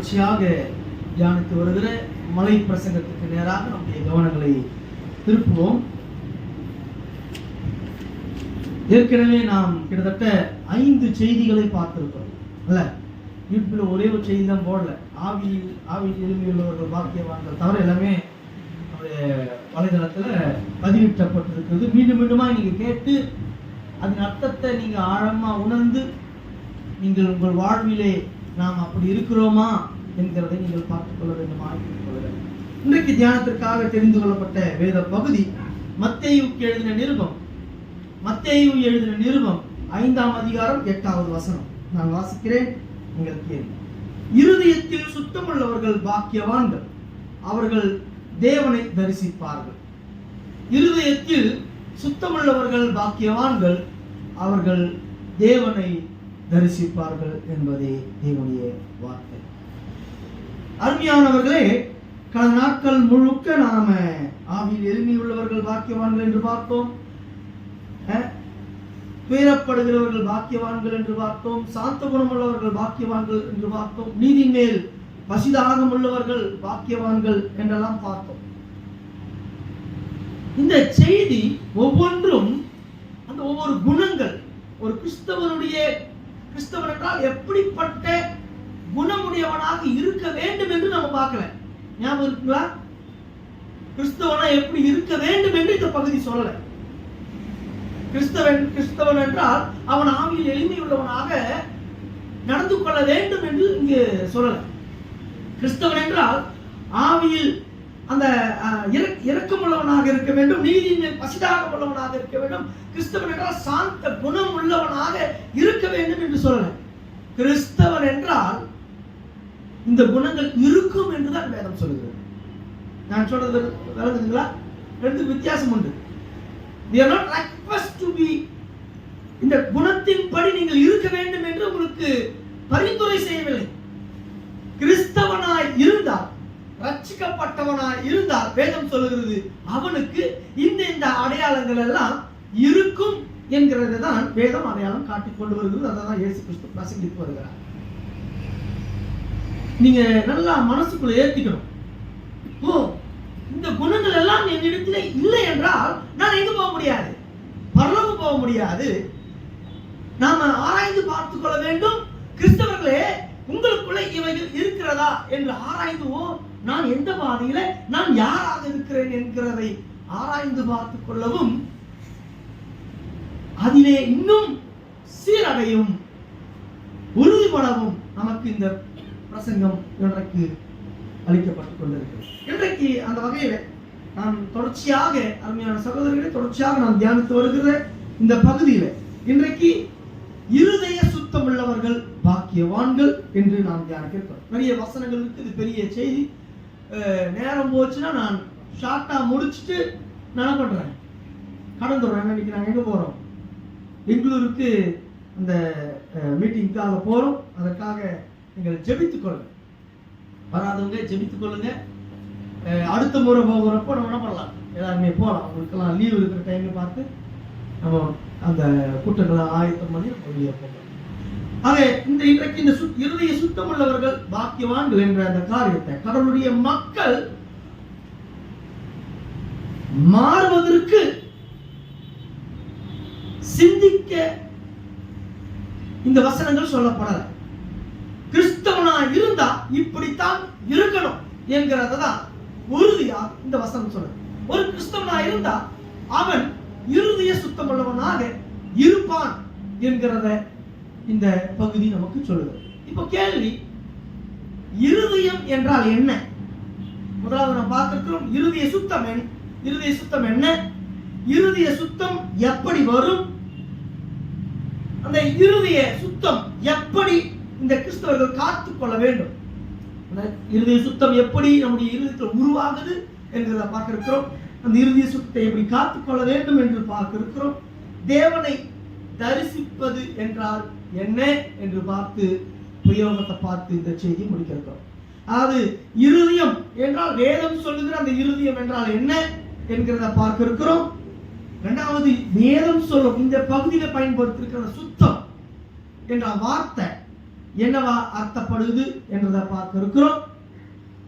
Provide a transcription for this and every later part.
தொடர்ச்சியாக தியானித்து வருகிற மலை பிரசங்கத்துக்கு நேராக நம்முடைய கவனங்களை திருப்புவோம். ஏற்கனவே நாம் கிட்டத்தட்ட 5 செய்திகளை பார்த்திருக்கிறோம் அல்ல. யூடியூப்ல ஒரே ஒரு செய்தி தான் போடல. ஆவியில் எழும்பியுள்ளவர்கள் பாக்கியவான்கள் தவிர எல்லாமே வலைதளத்துல பதிவிட்டப்பட்டிருக்கிறது. மீண்டும் மீண்டுமா நீங்க கேட்டு அதன் அர்த்தத்தை நீங்க ஆழமா உணர்ந்து நீங்கள் உங்கள் வாழ்விலே நாம் அப்படி இருக்கிறோமா என்கிறதை நீங்கள் பார்த்துக் கொள்ள வேண்டுமா? இன்றைக்கு தியானத்திற்காக தெரிந்து கொள்ளப்பட்ட வேத பகுதி மத்தேயுவுக்கு எழுதின நிருபம். மத்தேயு எழுதின நிருபம் 5ஆம் அதிகாரம் 8வது வசனம். நான் வாசிக்கிறேன், நீங்கள் கேள்வி. இருதயத்தில் சுத்தமுள்ளவர்கள் பாக்கியவான்கள், அவர்கள் தேவனை தரிசிப்பார்கள். இருதயத்தில் சுத்தமுள்ளவர்கள் பாக்கியவான்கள், அவர்கள் தேவனை தரிசிப்பார்கள் என்பதே தேவனுடைய வார்த்தை. அருமையானவர்களே, கடந்த நாட்கள் முழுக்க நாம ஆவியில் எழும்பியுள்ளவர்கள் பாக்கியவான்கள் என்று பார்த்தோம், துயரப்படுகிறவர்கள் பாக்கியவான்கள் என்று பார்த்தோம், சாந்த குணமுள்ளவர்கள் பாக்கியவான்கள் என்று பார்த்தோம், நீதி மேல் பசிதாகம் உள்ளவர்கள் பாக்கியவான்கள் என்றெல்லாம் பார்த்தோம். இந்த செய்தி ஒவ்வொன்றும் அந்த ஒவ்வொரு குணங்கள், ஒரு கிறிஸ்தவன் என்றால் எப்படிப்பட்ட குணமுடையவனாக இருக்க வேண்டும் என்று நம்ம பார்க்கல. ஞாபகம் இருக்குங்களா? கிறிஸ்தவனா எப்படி இருக்க வேண்டும் என்று இந்த பகுதி சொல்லல. கிறிஸ்தவன் என்றால் அவன் ஆவியில் எளிமையுள்ளவனாக நடந்து கொள்ள வேண்டும் என்று இங்கு சொல்லல. கிறிஸ்தவன் என்றால் ஆவியில் அந்த இரக்கமுள்ளவனாக இருக்க வேண்டும், நீதியின் பசிதாகம் உள்ளவனாக இருக்க வேண்டும். கிறிஸ்தவன் என்றால் சாந்த குணம் உள்ளவனாக இருக்க வேண்டும் என்று சொல்லல. கிறிஸ்தவன் என்றால் இந்த குணங்கள் இருக்கும் என்றுதான் வேதம் சொல்லுகிறது. நான் சொல்றது விளங்குதுங்களா? ரெண்டு வித்தியாசம் உண்டு. We are not requested to be, இந்த குணத்தின்படி நீங்கள் இருக்க வேண்டும் என்று உங்களுக்கு பரிந்துரை செய்யவில்லை. கிறிஸ்தவனாய் இருந்தால், ரட்சிக்கப்பட்டவனாய் இருந்தால் வேதம் சொல்லுகிறது அவனுக்கு இந்த அடையாளங்கள் எல்லாம் இருக்கும் என்கிறது தான் வேதம் அடையாளம் காட்டிக் கொண்டு வருகிறது. அதான் இயேசு கிறிஸ்து பிரசங்கித்து வருகிறார். நீங்க நல்லா மனசுக்குள்ள ஏத்திக்கணும். இந்த குணங்கள் எல்லாம் என்னிடத்திலே இல்லை என்றால் நான் எங்க போக முடியாது? பரலோகம் போக முடியாது. நாம ஆராய்ந்து பார்த்துக் கொள்ள வேண்டும். கிறிஸ்தவர்களே, உங்களுக்குள்ள இவைகள் இருக்கிறதா என்று ஆராய்ந்து, நான் எந்த பாதையில நான் யாராக இருக்கிறேன் என்கிறதை ஆராய்ந்து பார்த்துக் கொள்ளவும், அதிலே இன்னும் சீரடையும் உறுதிப்படவும் நமக்கு இந்த பிரசங்கம் இன்றைக்கு அளிக்கப்பட்டுக் கொண்டிருக்கிறது. இன்றைக்கு அந்த வகையில நாம் தொடர்ச்சியாக, அருமையான சகோதரர்களை, தொடர்ச்சியாக நாம் தியானித்து வருகிற இந்த பகுதியில இன்றைக்கு இருதய சுத்தம் உள்ளவர்கள் பாக்கியவான்கள் என்று நாம் தியானிக்கிறோம். நிறைய வசனங்கள் இருக்கு. இது பெரிய செய்தி. நேரம் போச்சுன்னா நான் ஷார்ட்டா முடிச்சுட்டு நான் பண்றேன், கடந்துடுறேன். இன்னைக்கு நாங்கள் எங்க போறோம்? பெங்களூருக்கு அந்த மீட்டிங்காக போறோம். அதற்காக நீங்கள் ஜெபித்துக் கொள்ளுங்க. வராதவங்க ஜெபித்துக் கொள்ளுங்க. அடுத்த முறை போகிறப்போ நம்ம என்ன பண்ணலாம்? எல்லாருமே போகலாம். அவங்களுக்கெல்லாம் லீவ் இருக்கிற டைம்ல பார்த்து நம்ம அந்த கூட்டங்களை ஆயத்தம் பண்ணி நம்ம வெளியே போகலாம். ஆக இன்றைக்கு இந்த இருதய சுத்தம் உள்ளவர்கள் பாக்கியவான்கள் என்ற அந்த காரியத்தை கடவுளுடைய மக்கள் மாறுவதற்கு சிந்திக்க இந்த வசனங்கள் சொல்லப்படல. கிறிஸ்தவனா இருந்தா இப்படித்தான் இருக்கணும் என்கிறதான் உறுதியா இந்த வசனம் சொல்லுது. ஒரு கிறிஸ்தவனா இருந்தா அவன் இருதய சுத்தமுள்ளவனாக இருப்பான் என்கிறத இந்த பகுதி நமக்கு சொல்லுது. இப்போ கேள்வி, இருதயம் என்றால் என்ன? முதலாவது நாம் பார்த்திருக்கிறோம் இருதய சுத்தம். இருதய சுத்தம் என்ன? இருதய சுத்தம் எப்படி வரும்? அந்த இருதய சுத்தம் எப்படி இந்த கிறிஸ்தவர்கள் காத்துக் கொள்ள வேண்டும்? இருதய சுத்தம் எப்படி நம்முடைய இருதயத்தில் உருவாகுது என்கிறத பார்க்க இருக்கிறோம். அந்த இருதய சுத்தத்தை எப்படி காத்துக்கொள்ள வேண்டும் என்று பார்க்க இருக்கிறோம். தேவனை தரிசிப்பது என்றால் என்ன என்று பார்த்து, பிரயோகத்தை பார்த்து இந்த செய்தி முடிக்க இருக்கிறோம். அதாவது இருதயம் என்றால் வேதம் சொல்லுகிற அந்த இருதயம் என்றால் என்ன என்கிறத பார்க்க இருக்கிறோம். இரண்டாவது, வேதம் சொல்லும் இந்த பகுதியில பயன்படுத்திருக்கிற சுத்தம் என்ற வார்த்தை என்னவா அர்த்தப்படுது என்றதை பார்க்க இருக்கிறோம்.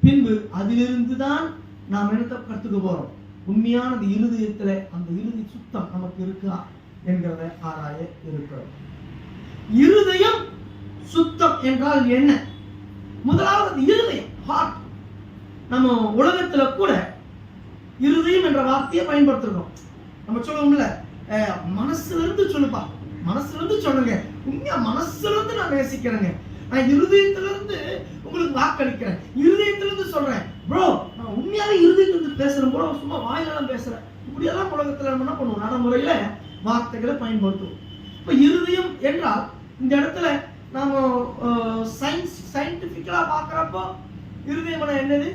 பின்பு அதிலிருந்து தான் நாம் என்னத்தை கற்றுக்க போறோம். உண்மையான இருதயத்துல அந்த இறுதி சுத்தம் நமக்கு இருக்கா என்கிறத ஆராய இருக்கிறோம். இருதயம் சுத்தம் என்றால் என்ன? முதலாவது இருதயம், ஹார்ட். நம்ம உலகத்துல கூட இருதயம் என்ற வார்த்தையை பயன்படுத்துறோம். நம்ம சொல்லுவோம்ல, மனசுல இருந்து சொல்லுப்பா, மனசுல இருந்து சொல்லுங்க, உண்மையா மனசுல இருந்து நான் நேசிக்கிறேங்க, நான் இருதயத்துல இருந்து உங்களுக்கு வாக்களிக்கிறேன், இருதயத்துல இருந்து சொல்றேன் ப்ரோ, நான் உண்மையாவே இருதயத்துல இருந்து பேசுறேன் ப்ரோ, சும்மா வாயிலெல்லாம் பேசுறேன். இப்படியெல்லாம் உலகத்துல நம்ம என்ன பண்ணுவோம், நடைமுறையில வார்த்தைகளை பயன்படுத்துவோம். இப்ப இருதயம் என்றால் இந்த இடத்துல நாம சயின்டிபிக்கலா பாக்குறப்போ இருதயம் என்னது?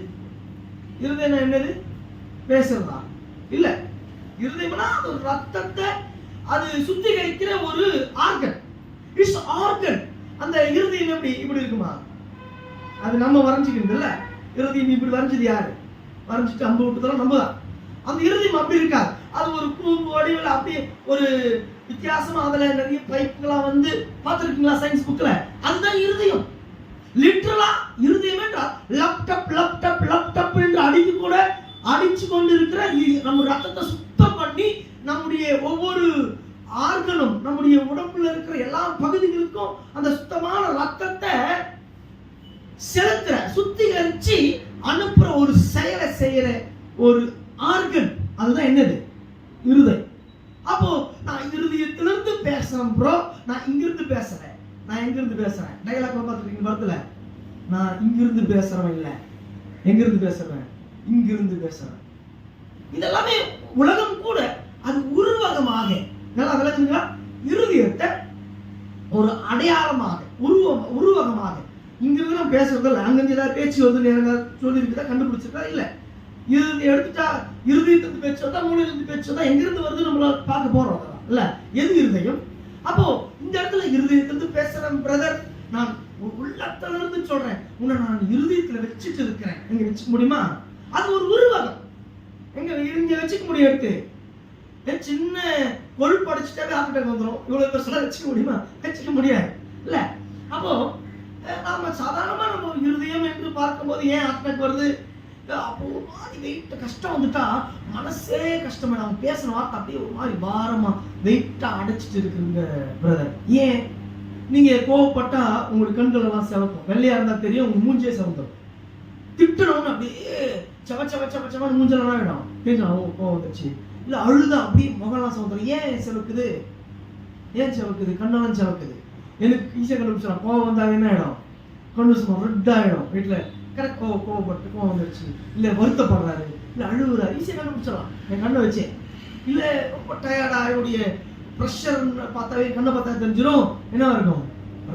இருதயம் என்னது? பேசுறதா? இல்ல. இருதயம்னா அது ரத்தத்தை அது சுத்திகரிக்கிற ஒரு ஆர்கன். It's organ. அந்த இருதயம் எப்படி இப்படி இருக்குமா? அது நம்ம வரைஞ்சிக்கிறது இல்ல. இருதயம் இப்படி வரைஞ்சது யாரு? வரைஞ்சிட்டு அம்பு விட்டுதெல்லாம் நம்ம தான். அந்த இருதயம் அப்படி இருக்காது. அது ஒரு கூம்பு வடிவில் அப்படியே ஒரு வித்தியாசமா அதுல நிறைய பைப்புகளா வந்து பார்த்திருக்கீங்களா சயின்ஸ் புக்ல? அதுதான் இருதயம். லிட்டரலா இருதயம் என்றால் லேப்டாப் லேப்டாப் லேப்டாப் என்று அடித்து கூட அடிச்சு கொண்டு இருக்கிற நம்ம ரத்தத்தை சுத்தம் பண்ணி நம்முடைய ஒவ்வொரு ஆர்கனும் நம்முடைய உடம்புல இருக்கிற எல்லா பகுதிகளுக்கும் அந்த சுத்தமான ரத்தத்தை செலுத்துற, சுத்திகரிச்சு அனுப்புற ஒரு செயலை செய்யற ஒரு ஆர்கன். அதுதான் என்னது? இருதயம். அப்போ நான் இருதயத்திலிருந்து பேசுறேன் ப்ரோ, நான் இங்கிருந்து பேசுறேன். நான் எங்கிருந்து பேசுறேன்? டயலாக் பார்த்துருக்கீங்க படத்துல, நான் இங்கிருந்து பேசுறவன் இல்ல, எங்கிருந்து பேசுறேன்? இங்கிருந்து பேசுறேன். இதெல்லாமே உலகம் கூட அது உருவகமாக, நல்லா விளக்குங்களா? இருதயத்தை ஒரு அடையாளமாக உருவகமாக இங்கிருந்து நம்ம பேசுறது இல்லை. அங்கிருந்து ஏதாவது பேச்சு வருது சொல்லி இருக்குதா, கண்டுபிடிச்சிருக்கா? இல்ல. இது எடுத்துட்டா இருதயத்திலிருந்து பேச்சு வந்தா, மூளையிலிருந்து பேச்சு வந்தா, எங்கிருந்து வருது நம்மள பார்க்க போறோம் இல்ல? எது இருதயம்? அப்போ இந்த இடத்துல இருதயத்திலிருந்து பேசுறேன் பிரதர், நான் உள்ளத்துல இருந்து சொல்றேன், உன்னை நான் இருதயத்துல வச்சுட்டு இருக்கிறேன். எங்க வச்சுக்க முடியுமா? அது ஒரு உருவகம். எங்க இங்க வச்சுக்க முடியும்? எடுத்து சின்ன கொழுப்பு அடிச்சுட்டாவே ஹார்ட் அட்டாக் வந்துடும். இவ்வளவு பெருசா வச்சுக்க முடியுமா? வச்சுக்க முடியாது இல்ல. அப்போ நாம சாதாரணமா நம்ம இருதயம் என்று பார்க்கும்போது ஏன் ஹார்ட் அட்டாக் வருது? அப்போ ஒரு மாதிரி வெயிட் கஷ்டம் வந்துட்டா மனசே கஷ்டமே, நம்ம பேசுற வார்த்தை அப்படியே ஒரு மாதிரி பாரமா வெயிட்டா அடைச்சிட்டு இருக்குங்க பிரதர். ஏன்? நீங்க கோவப்பட்டா உங்களுக்கு கண்கள் எல்லாம் செவக்கும். வெள்ளையா இருந்தா தெரியும், உங்க மூஞ்சே செவந்துடும். திட்டணும்னு அப்படியே சவ சவ சவ சவன்னு மூஞ்செல்லாம் ஆயிடும். பேசணும் கோவம் வந்துச்சு. இல்ல அழுதா அப்படியே முகம்லாம் செவந்துடும். ஏன் செவக்குது? ஏன் செவக்குது? கண்ணெல்லாம் செவக்குது. எனக்கு ஈஸியாக கண்டுபிடிச்சா கோவம் வந்தா என்ன ஆயிடும்? கண்ணு சும்மா ரெட் ஆயிடும். வீட்டுல கரெக்ட் கோவப்பட்டு கோவம் வந்துருச்சு, இல்ல வருத்தப்படுறாரு, இல்ல அழுகுறாரு, ஈஸியாக கண்டுபிடிச்சிடலாம் என் கண்ணை வச்சே. இல்ல ரொம்ப டயர்டா என்னுடைய ப்ரெஷர் பார்த்தாவே கண்ணை பார்த்தா தெரிஞ்சிடும் என்ன இருக்கும்,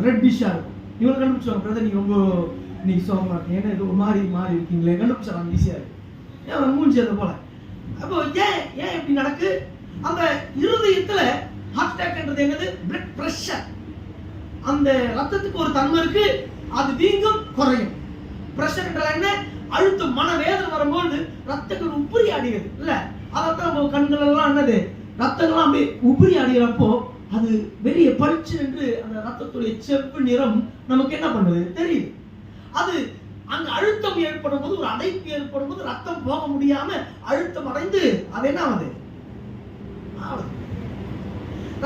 ரெட்டிஷா இருக்கும். இவங்க கண்டுபிடிச்சிடுவாங்க, பிரதர் நீங்க ரொம்ப இன்னைக்கு சோகமா இருக்கு, ஏன்னா இது ஒரு மாதிரி மாறி இருக்கீங்களே, கண்டுபிடிச்சிடலாம் ஈஸியா இருக்கு. ஏன் மூஞ்சி அதை போல. அப்போ ஏன் இப்படி நடக்கு? அந்த இருதயத்துல ஹார்ட் அட்டாக்ன்றது என்னது? Blood pressure. அந்த ரத்தத்துக்கு ஒரு தன்மை இருக்கு, அது வீங்கும் குறையும். பிரஷர் என்றால் என்ன? அழுத்தம், மன வேதனை வரும்போது ரத்தங்கள் உப்புரி அடிக்குது இல்ல? அதான் நம்ம கண்கள் எல்லாம் என்னது, ரத்தங்கள்லாம் அப்படியே உப்புரி அடிக்கிறப்போ அது வெளியே பளிச்சு என்று அந்த ரத்தத்துடைய செப்பு நிறம் நமக்கு என்ன பண்ணுது தெரியுது. அது அங்க அழுத்தம் ஏற்படும் போது, ஒரு அடைப்பு ஏற்படும் போது ரத்தம் போக முடியாம அழுத்தம் அடைந்து அது என்ன ஆகுது?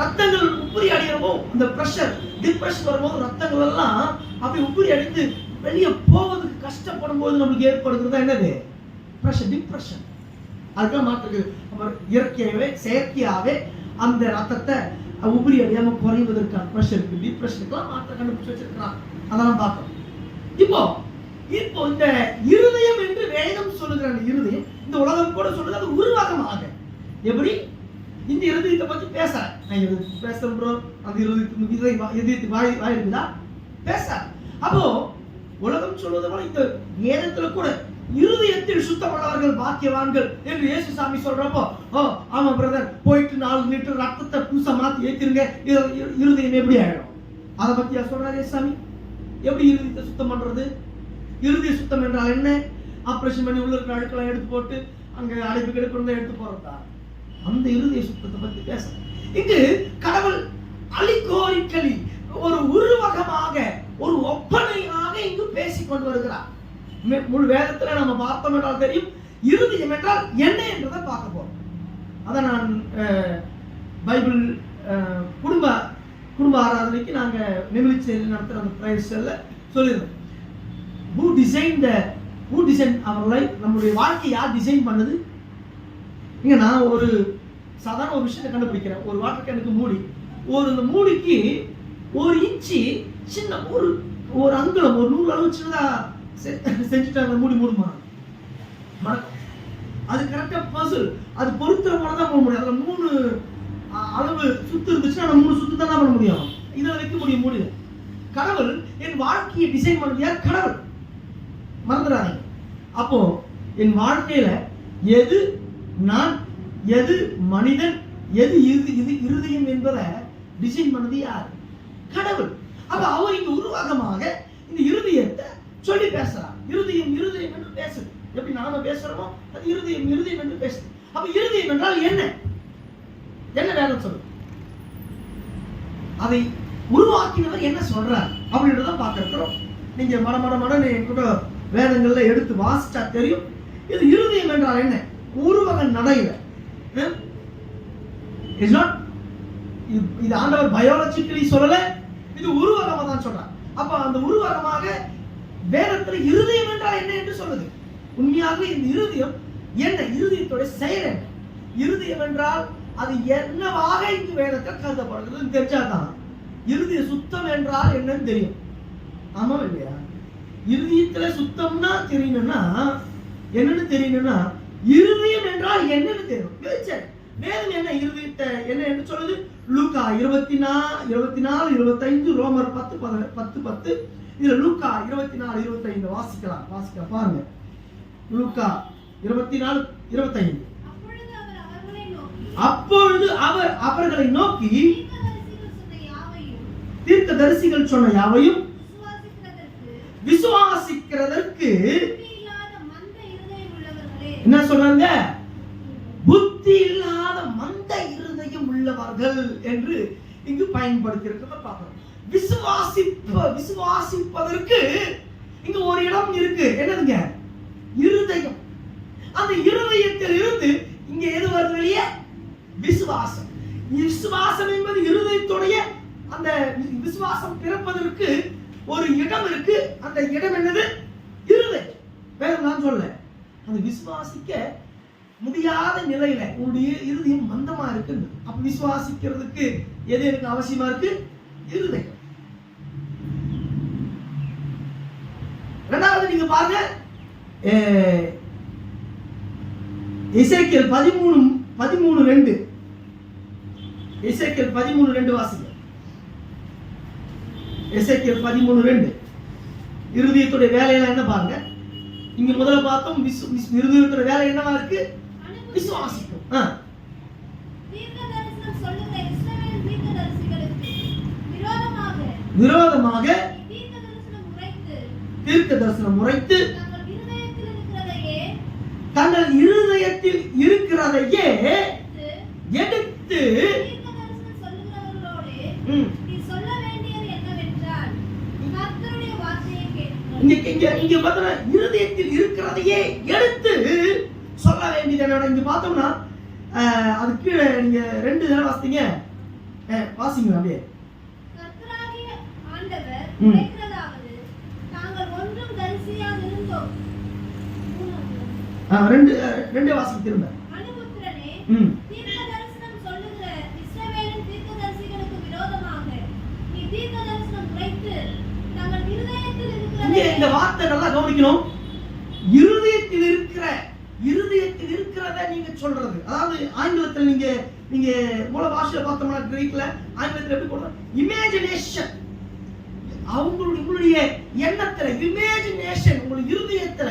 ரத்தங்கள் உப்புரி அடைகிறப்போ அந்த பிரஷர் டிப்ரெஷன் வரும்போது ரத்தங்கள் எல்லாம் அப்படி உப்புரி அடைந்து வெளியே போவதுக்கு கஷ்டப்படும் போது நம்மளுக்கு ஏற்படுகிறது என்னது? Pressure, depression. அதுக்கெல்லாம் மாற்றுக்கு இயற்கையாகவே செயற்கையாகவே அந்த ரத்தத்தை உபரி அடையாம குறைவதற்கான பிரஷருக்கு டிப்ரெஷனுக்குலாம் மாற்ற கண்டுபிடிச்சு வச்சிருக்கிறான். அதெல்லாம் பார்க்கணும். இப்போ இந்த இருதயம் என்று வேதம் சொல்லுகிற அந்த இருதயம், இந்த உலகம் கூட சொல்லுது அது உருவகமாக. எப்படி? இந்த இருதயத்தை பத்தி பேசுறேன், நான் பேசுறேன் ப்ரோ, அந்த இதயத்துக்கு வாய் இருக்குதா? பேச. அப்போ உலகம் சொல்வது போல இந்த வேதத்துல கூட இருதயத்தில் சுத்தமானவர்கள் பாக்கியவான்கள் என்று இயேசு சாமி சொல்றப்போ, ஆமா பிரதர், போயிட்டு 4 லிட்டர் ரத்தத்தை புதுசா மாத்தி ஏத்திருங்க, இருதயம் எப்படி ஆயிடும்? அதை பத்தியா சொல்றாரு இயேசு சாமி? எப்படி இருதயத்தை சுத்தம் பண்றது? இருதய சுத்தம் என்றால் என்ன? ஆபரேஷன் பண்ணி உள்ள இருக்கிற அழுக்கெல்லாம் எடுத்து போட்டு அங்க அடைப்பு கிடக்கு எடுத்து போறதா? அந்த இருதய சுத்தத்தை பத்தி பேச இங்கு கடவுள் அலிகோரிக்கலி ஒரு உருவகமாக ஒரு ஒப்பனையாக இங்கு பேசிக் கொண்டு வருகிறார். முழு வேதத்துல நம்ம பார்த்தோம் என்றால் தெரியும், இருதயம் என்றால் என்ன என்றதை பார்க்க போறோம். அதை நான் பைபிள் குடும்ப ஆராதனைக்கு நாங்க நிமிர்ச்சி நடத்துற அந்த பிரைஸ்ல சொல்லியிருந்தோம். who designed our life, நம்முடைய வாழ்க்கை யார் டிசைன் பண்ணுது? இங்க நான் ஒரு சாதாரண ஒரு விஷயத்தை கண்டுபிடிக்கிறேன். ஒரு வாட்டர் கேனுக்கு மூடி, இந்த மூடிக்கு 1 இன்ச்சு சின்ன ஒரு அங்குலம், ஒரு 100 அளவு சின்னதா செஞ்சுட்டாங்க. மூடி மூடுமா அது கரெக்டா பசில், அது பொருத்துற போல தான் போட முடியும். அதுல 3 அளவு சுத்து இருந்துச்சுன்னா நம்ம 3 சுத்து தான் பண்ண முடியும். இதை வைக்க முடியும் முடியல. கடவுள் என் வாழ்க்கையை டிசைன் பண்ணது யார்? கடவுள். மறந்துடாதீங்க. அப்போ என் வாழ்க்கையில எது நான், எது மனிதன், எது இருதயம் என்பதை டிசைன் பண்ணது யார்? கடவுள். அப்ப அவர் இங்க உருவாகமாக இந்த இருதயத்தை சொல்லி பேசுறார். இருதயம் என்று பேசுது. எப்படி நாம பேசுறோமோ அது இருதயம் என்று பேசுது. அப்ப இருதயம் என்றால் என்ன வேணும் சொல்லு. அதை உருவாக்கினவர் என்ன சொல்றார் அப்படின்றத பார்க்கிறோம். நீங்க மடன்னு கூட வேதங்கள்ல எடுத்து வாசிச்சா தெரியும். இது இருதயம் என்றால் என்ன? உருவக நடையில இது ஆண்டவர் பயாலஜிக்கலி சொல்லல, இது உருவகமா தான் சொல்றார். அப்ப அந்த உருவகமாக வேதத்துல இருதயம் என்றால் என்ன என்று சொல்லுது. உண்மையாக இந்த இருதயம் என்ன? இருதயத்தோட செயல் என்ன? இருதயம் என்றால் அது என்னவாக இந்த வேதத்தில் கருதப்படுகிறது தெரிஞ்சாதான் இருதய சுத்தம் என்றால் என்னன்னு தெரியும். ஆமா இல்லையா? இருதயத்துல சுத்தம்னா தெரியணும்னா என்னன்னு தெரியணும்னா இருதயம் என்றால் என்னன்னு தெரியும். வேதம் என்ன இருதயத்தை என்ன என்று சொல்லுது? லூக்கா 24, 25, ரோமர் 10:10. இதுல லூக்கா 24, 25 வாசிக்கலாம் பாருங்க. லூக்கா 24, 25. அப்பொழுது அவர் அவர்களை நோக்கி தீர்க்கதரிசிகள் சொன்ன யாவையும் விசுவாசிக்கிறதற்கு என்ன சொல்றாங்க? புத்தி இல்லாத மந்த இருதயம் உள்ளவர்கள் என்று இங்கு பயன்படுத்தி இருக்கிறத பார்க்கிறோம். விசுவாசிப்பதற்கு இங்க ஒரு இடம் இருக்கு. என்னதுங்க? இருதயம். அந்த இருதயத்தில் இருந்து இங்க எது வருது வெளியே? விசுவாசம். விசுவாசம் என்பது இருதயத்துடைய அந்த விசுவாசம் பிறப்பதற்கு ஒரு இடம் இருக்கு. அந்த இடம் என்னது? இருதயம். வேற நான் சொல்ல, அந்த விசுவாசிக்க முடியாத நிலையில உங்களுடைய இருதயம் மந்தமா இருக்கு. அப்ப விசுவாசிக்கிறதுக்கு எது எனக்கு அவசியமா இருக்கு? இருதயம். இரண்டாவது நீங்க பாருங்க, எசேக்கியேல் 13:2. எசேக்கியேல் 13:2 வாசிங்க. எசேக்கியேல் 13:2. இருதயத்துடைய வேலையெல்லாம் என்ன பாருங்க. இங்க முதல்ல பார்த்தோம் இருதயத்துடைய வேலை என்னவா இருக்கு? விசுவாசிக்கும். விரோதமாக தீர்க்க தரிசனம் உரைத்து தங்கள் இருதயத்தில் இருக்கிறதையே எடுத்து இங்க பார்த்தா இருதயத்தில் இருக்கிறதையே எடுத்து சொல்ல வேண்டியது என்னோட. இங்க பார்த்தோம்னா அது கீழே நீங்க 2 தடவை வாசிங்க. வாசிங்க அப்படியே. ரெண்டு வாசிக்க திரும்ப. இந்த வார்த்தை நல்லா கவனிக்கணும். இருதயத்தில் இருக்கிறத நீங்க சொல்றது. அதாவது ஆங்கிலத்தில் நீங்க மூல பாஷையில பார்த்தோம்னா கிரீக்ல, ஆங்கிலத்தில் எப்படி போடுறாங்க? இமேஜினேஷன். உங்களுடைய எண்ணத்துல இமேஜினேஷன், உங்களுடைய இருதயத்துல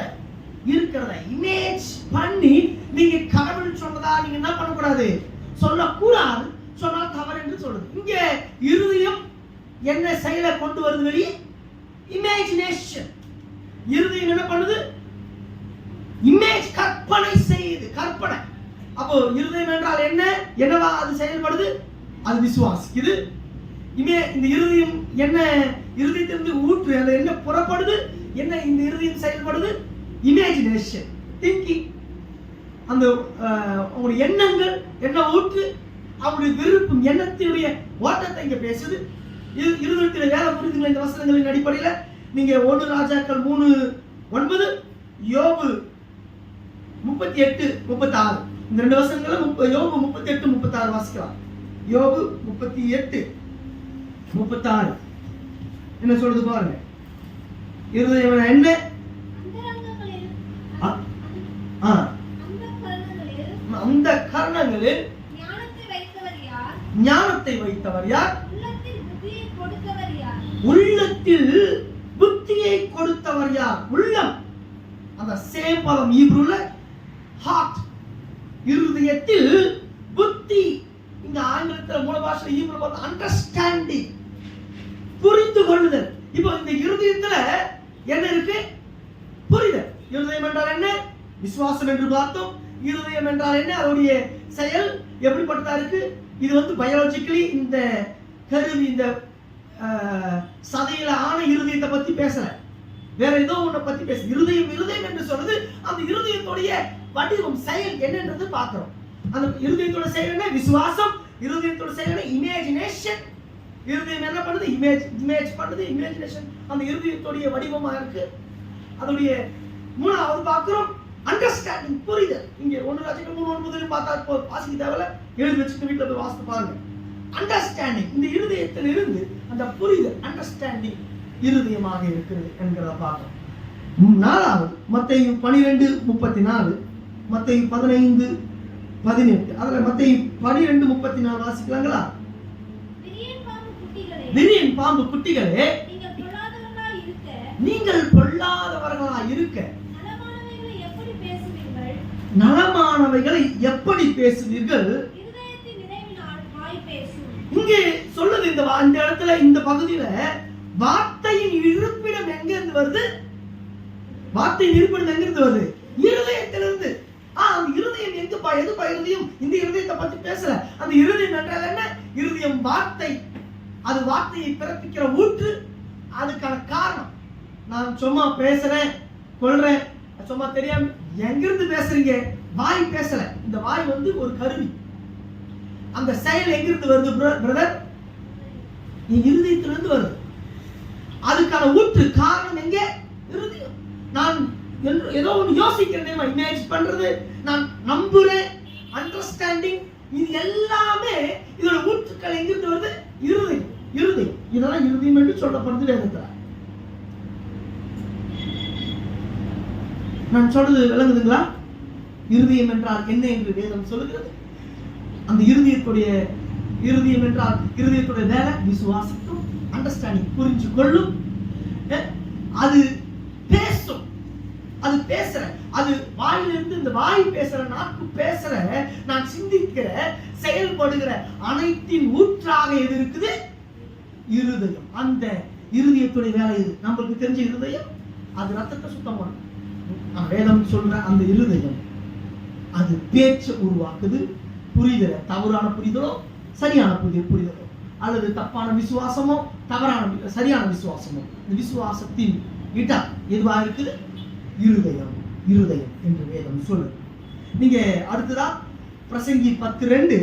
இருக்கிறத இமேஜ் பண்ணி நீங்க கடவுள் சொன்னதா நீங்க என்ன பண்ணக்கூடாது? சொல்லக்கூடாது. சொன்னால் தவறு என்று சொல்லுது. இங்க இருதயம் என்ன செயலை கொண்டு வருது வெளியே? இமேஜினேஷன். இருதயம் என்ன பண்ணுது? இமேஜ் கற்பனை செய்யுது. கற்பனை. அப்போ இருதயம் என்றால் என்னவா அது செயல்படுது? அது விசுவாசிக்குது. இந்த இருதயம் என்ன இருதயத்திலிருந்து ஊற்று, அந்த என்ன புறப்படுது, என்ன இந்த இருதயம் செயல்படுது, இமேஜினேஷன், திங்கிங், அந்த உங்களுடைய எண்ணங்கள் என்ன ஊற்று, அவருடைய விருப்பம், எண்ணத்தினுடைய ஓட்டத்தை இங்க பேசுது. இருதயத்தில் வேலை புரிந்துங்களா இந்த வசனங்களின் அடிப்படையில்? நீங்க 1 ராஜாக்கள் 3:9, யோபு 38:36 இந்த 2 வசனங்களை யோபு 38:36 வாசிக்கலாம். யோபு 38:36 என்ன சொல்றது பாருங்க. இருதயம் என்ன? அந்த கரணங்களில் ஞானத்தை வைத்தவர் யார்? உள்ளத்தில் புத்தியை கொடுத்தவர் யார்? உள்ளம், அந்த சேம் பதம் ஹீப்ரூல ஹார்ட். இருதயத்தில் புத்தி, இந்த ஆங்கிலத்தில் மூல பாஷை ஹீப்ரு பதம் அண்டர்ஸ்டாண்டிங், புரிந்து கொள்ளுதல். இப்போ இந்த இருதயத்துல என்ன இருக்கு? புரிதல். இருதயம் என்றால் என்ன? விசுவாசம் என்று பார்த்தோம். இருதயம் என்றால் என்ன? அதோடைய செயல் எப்படிப்பட்டதா இருக்கு? இது பயாலஜிக்கலி இந்த கருவி, இந்த சதையில ஆன இருதயத்தை பத்தி பேசல, வேற ஏதோ ஒன்றை பத்தி பேச. இருதயம் என்று சொல்றது அந்த இருதயத்துடைய வடிவம், செயல் என்னன்றது பார்க்கிறோம். அந்த இருதயத்தோட செயல் என்ன? விசுவாசம். இருதயத்தோட செயல் என்ன? இமேஜினேஷன். இருதயம் என்ன பண்ணுது? இமேஜ் பண்ணுது, இமேஜினேஷன் அந்த இருதயத்துடைய வடிவமா இருக்கு. அதோடைய 3வது பார்க்கிறோம் அண்டர்ஸ்டாண்டிங், புரிதல். இங்க 1 ராஜாக்கள் 3:9 பார்த்தா வாசிக்க தேவையில்ல, எழுதி வச்சுட்டு வீட்டுல போய் வாசித்து பாருங்க. அண்டர்ஸ்டாண்டிங், இந்த இருதயத்தில் இருந்து அந்த புரிதல், அண்டர்ஸ்டாண்டிங் இருதயமாக இருக்கிறது என்கிறத பார்க்கிறோம். 4வது மத்தேயு 12:34, மத்தேயு 15:18. அதுல மத்தேயு 12:34 வாசிக்கலாங்களா? விரியன் பாம்பு குட்டிகளே, நீங்கள் பொல்லாதவர்களாய் இருக்க நலமானவைகளை எப்படி பேசுவீர்கள்? இங்கே சொல்லுது இந்த இடத்துல, இந்த பகுதியில வார்த்தையின் இருப்பிடம் எங்க இருந்து வருது? வார்த்தையின் இருப்பிடம் எங்க இருந்து வருது? இருதயத்திலிருந்து. அந்த இருதயம் எங்கப்பா? எதுப்பா இருதயம்? இந்த இருதயத்தை பத்தி பேசல. அந்த இருதயம் என்றால் என்ன? இருதயம் வார்த்தை, அது வார்த்தையை பிறப்பிக்கிற ஊற்று. அதுக்கான காரணம், நான் சும்மா பேசுறேன் கொள்றேன், சும்மா தெரியாம எங்கிருந்து பேசுறீங்க? வாய் பேசல. இந்த வாய் ஒரு கருவி. அந்த செயல் எங்கிருந்து வருது பிரதர்? இருதயத்திலிருந்து வருது. அதுக்கான ஊற்று காரணம் எங்க? இருதயம். நான் ஏதோ ஒன்று யோசிக்கிறேன், இமேஜ் பண்றது, நான் நம்புறேன், அண்டர்ஸ்டாண்டிங், இது எல்லாமே இதோட ஊற்றுக்கள் எங்கிருந்து வருது? இருதயம். இருதயம், இதெல்லாம் இருதயம் என்று சொல்லப்படுது வேதத்துல. நான் சொல்றது விளங்குதுங்களா? இருதயம் என்றால் என்ன என்று வேதம் சொல்லுகிறது. அந்த இருதயம் என்றால் இருதயத்துடைய வேலை விசுவாசிக்கும், அண்டர்ஸ்டாண்டிங், புரிஞ்சு கொள்ளும், அது பேசும், அது பேசுற, அது வாயிலிருந்து, இந்த வாய் பேசுற, நாக்கு பேசுற, நான் சிந்திக்கிற, செயல்படுகிற அனைத்தின் ஊற்றாக எது இருக்குது? இருதயம். அந்த இருதயத்துடைய வேலை இது. நம்மளுக்கு தெரிஞ்ச இருதயம் அது ரத்தத்தை சுத்தம் பண்ணும். வேதம் சொல்ற அந்த இருதயம் அது பேச்ச உருவாக்குது, புரிதல, தவறான புரிதலோ சரியான புரிதலோ, அல்லது தப்பான விசுவாசமோ சரியான விசுவாசமோ, இந்த விசுவாசத்தின் இடம் எதுவா இருக்குது? இருதயம். இருதயம் என்று வேதம் சொல்லுது. நீங்க அடுத்ததா பிரசங்கி 10:2,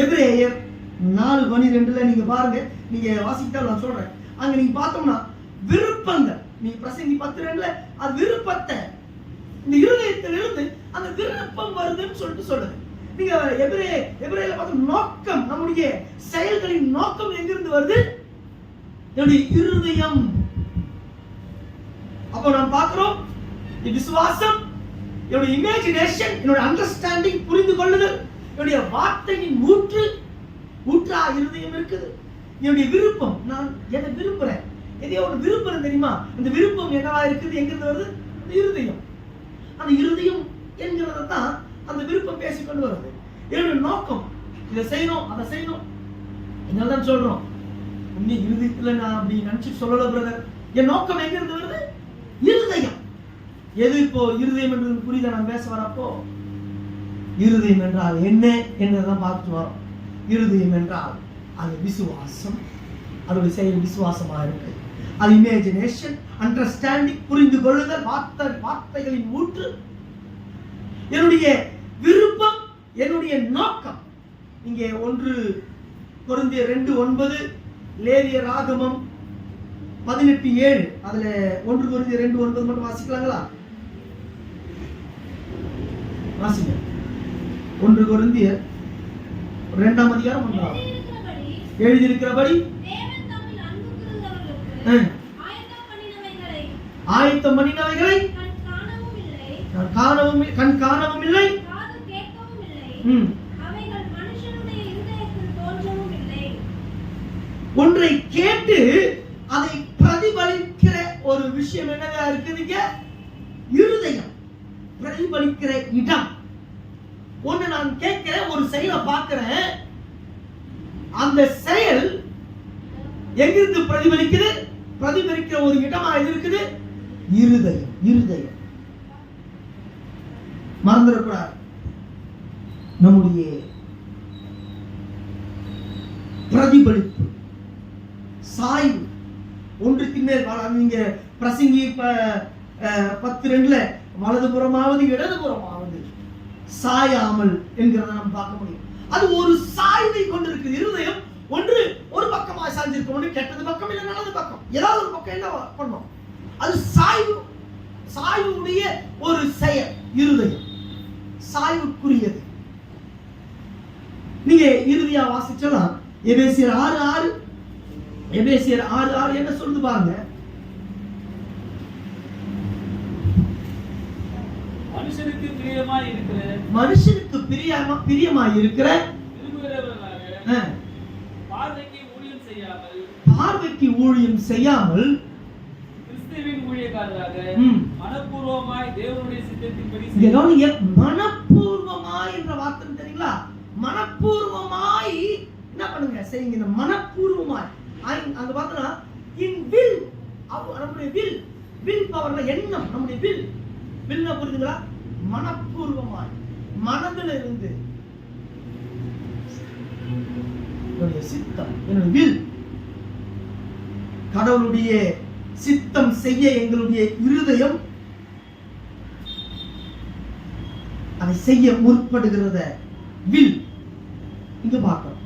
எபிரேயர் 4:12 நீங்க பாருங்க. நீங்க வாசிக்கிட்டா நான் சொல்றேன். அங்க நீங்க பார்த்தோம்னா விருப்பங்கள், நீங்க பிரசங்கி 10:2 அது விருப்பத்தை, இந்த இருதயத்திலிருந்து அந்த விருப்பம் வருதுன்னு சொல்லுது. நீங்க எபிரேயர்ல பார்த்தோம் நோக்கம், நம்முடைய செயல்களின் நோக்கம் எங்கிருந்து வருது? என்னுடைய இருதயம். அப்போ நாம் பார்க்கிறோம் விசுவாசம், என்னுடைய இமேஜினேஷன், என்னுடைய அண்டர்ஸ்டாண்டிங், புரிந்து கொள்ளுதல், என்னுடைய வார்த்தையின் ஊற்றா இருதயம் இருக்குது. என்னுடைய விருப்பம், நான் எதை விரும்புறேன், எதையோ ஒன்று விரும்புறேன் தெரியுமா? இந்த விருப்பம் என்னவா இருக்குது? எங்கிருந்து வருது? அந்த இருதயம். அந்த இருதயம் என்கிறத தான் அந்த விருப்பம் பேசிக்கொண்டு வருது. என்னுடைய நோக்கம், இதை செய்யணும், அதை செய்யணும். என்னதான் சொல்றோம், உண்மை இருதயத்துல நான் அப்படி நினைச்சு சொல்லல பிரதர். என் நோக்கம் எங்கிருந்து வருது? இருதயம். எது இப்போ இருதயம் என்று புரியுத நான் பேச வரப்போ, இருதயம் என்றால் என்ன என்னதான் பார்த்துட்டு வரோம். இருதயம் என்றால் அது விசுவாசம், அதோட செயல் விசுவாசமா இருக்கு. அது இமேஜினேஷன், அண்டர்ஸ்டாண்டிங், புரிந்து கொள்ளுதல், வார்த்தைகளின் ஊற்று, என்னுடைய விருப்பம், என்னுடைய நோக்கம். இங்கே 1 கொரிந்தியர் 2:9, லேவியர் ஆகமம் 18:7, அதுல 1 கொரிந்தியர் 2:9 மட்டும் வாசிக்கலாங்களா? வாசிங்க. 1 கொரிந்தியர் 2ஆம் அதிகாரம் 1. எழுதியிருக்கிறபடி ஆயத்தம் பண்ணினவைகளை கண் காணவும் இல்லை, ஒன்றை கேட்டு அதை பிரதிபலிக்கிற ஒரு விஷயம் என்னவா இருக்குதுங்க? இருதயம் பிரதிபலிக்கிற இடம். ஒண்ணு நான் கேட்கிறேன், ஒரு செயலை பார்க்கிறேன், அந்த செயல் எங்கிருந்து பிரதிபலிக்குது? பிரதிபலிக்கிற ஒரு இடமா எது இருக்குது? இருதயம். இருதயம் மறந்துடக்கூடாது. நம்முடைய பிரதிபலிப்பு, சாய்வு, ஒன்றுக்கு மேல் நீங்க பிரசங்கி 10:2 வலதுபுறமாவது இடதுபுறமாவது சாயாமல் என்கிறத நாம் பார்க்க முடியும். அது ஒரு சாய்வை கொண்டிருக்குது. இருதயம் ஒன்று ஒரு பக்கமா சாய்ந்திருக்கும், ஒன்று கெட்டது பக்கம், இல்லை நல்லது பக்கம், ஏதாவது ஒரு பக்கம் என்ன பண்ணும்? அது சாய்வு, சாய்வுடைய ஒரு செயல். இருதயம் சாய்வுக்குரியது. நீங்க இறுதியா வாசிச்சலாம் எபேசியர் 6:6, எபேசியர் 6:6 என்ன சொல்லுது பாருங்க. மனுஷனுக்கு பிரியமாய் இருக்கிற பார்வைக்கு ஊழியம் செய்யாமல் கிறிஸ்துவின் ஊழியக்காரராக மனப்பூர்வமாய் தேவனுடைய சித்தத்தின்படி மனப்பூர்வமாய் என்ற வார்த்தை தெரியுங்களா? மனப்பூர்வமாய் என்ன பண்ணுங்க, செய்யுங்க. இந்த மனப்பூர்வமாய் அங்க பார்த்தா இன் வில், நம்முடைய வில் பவர்ல எண்ணம், நம்முடைய வில்னா புரியுதுங்களா? மனப்பூர்வமாய், மனதில் இருந்து என்னுடைய சித்தம், என்னுடைய வில், கடவுளுடைய சித்தம் செய்ய எங்களுடைய இருதயம் அதை செய்ய முற்படுகிறத வில் இங்க பார்க்கிறோம்.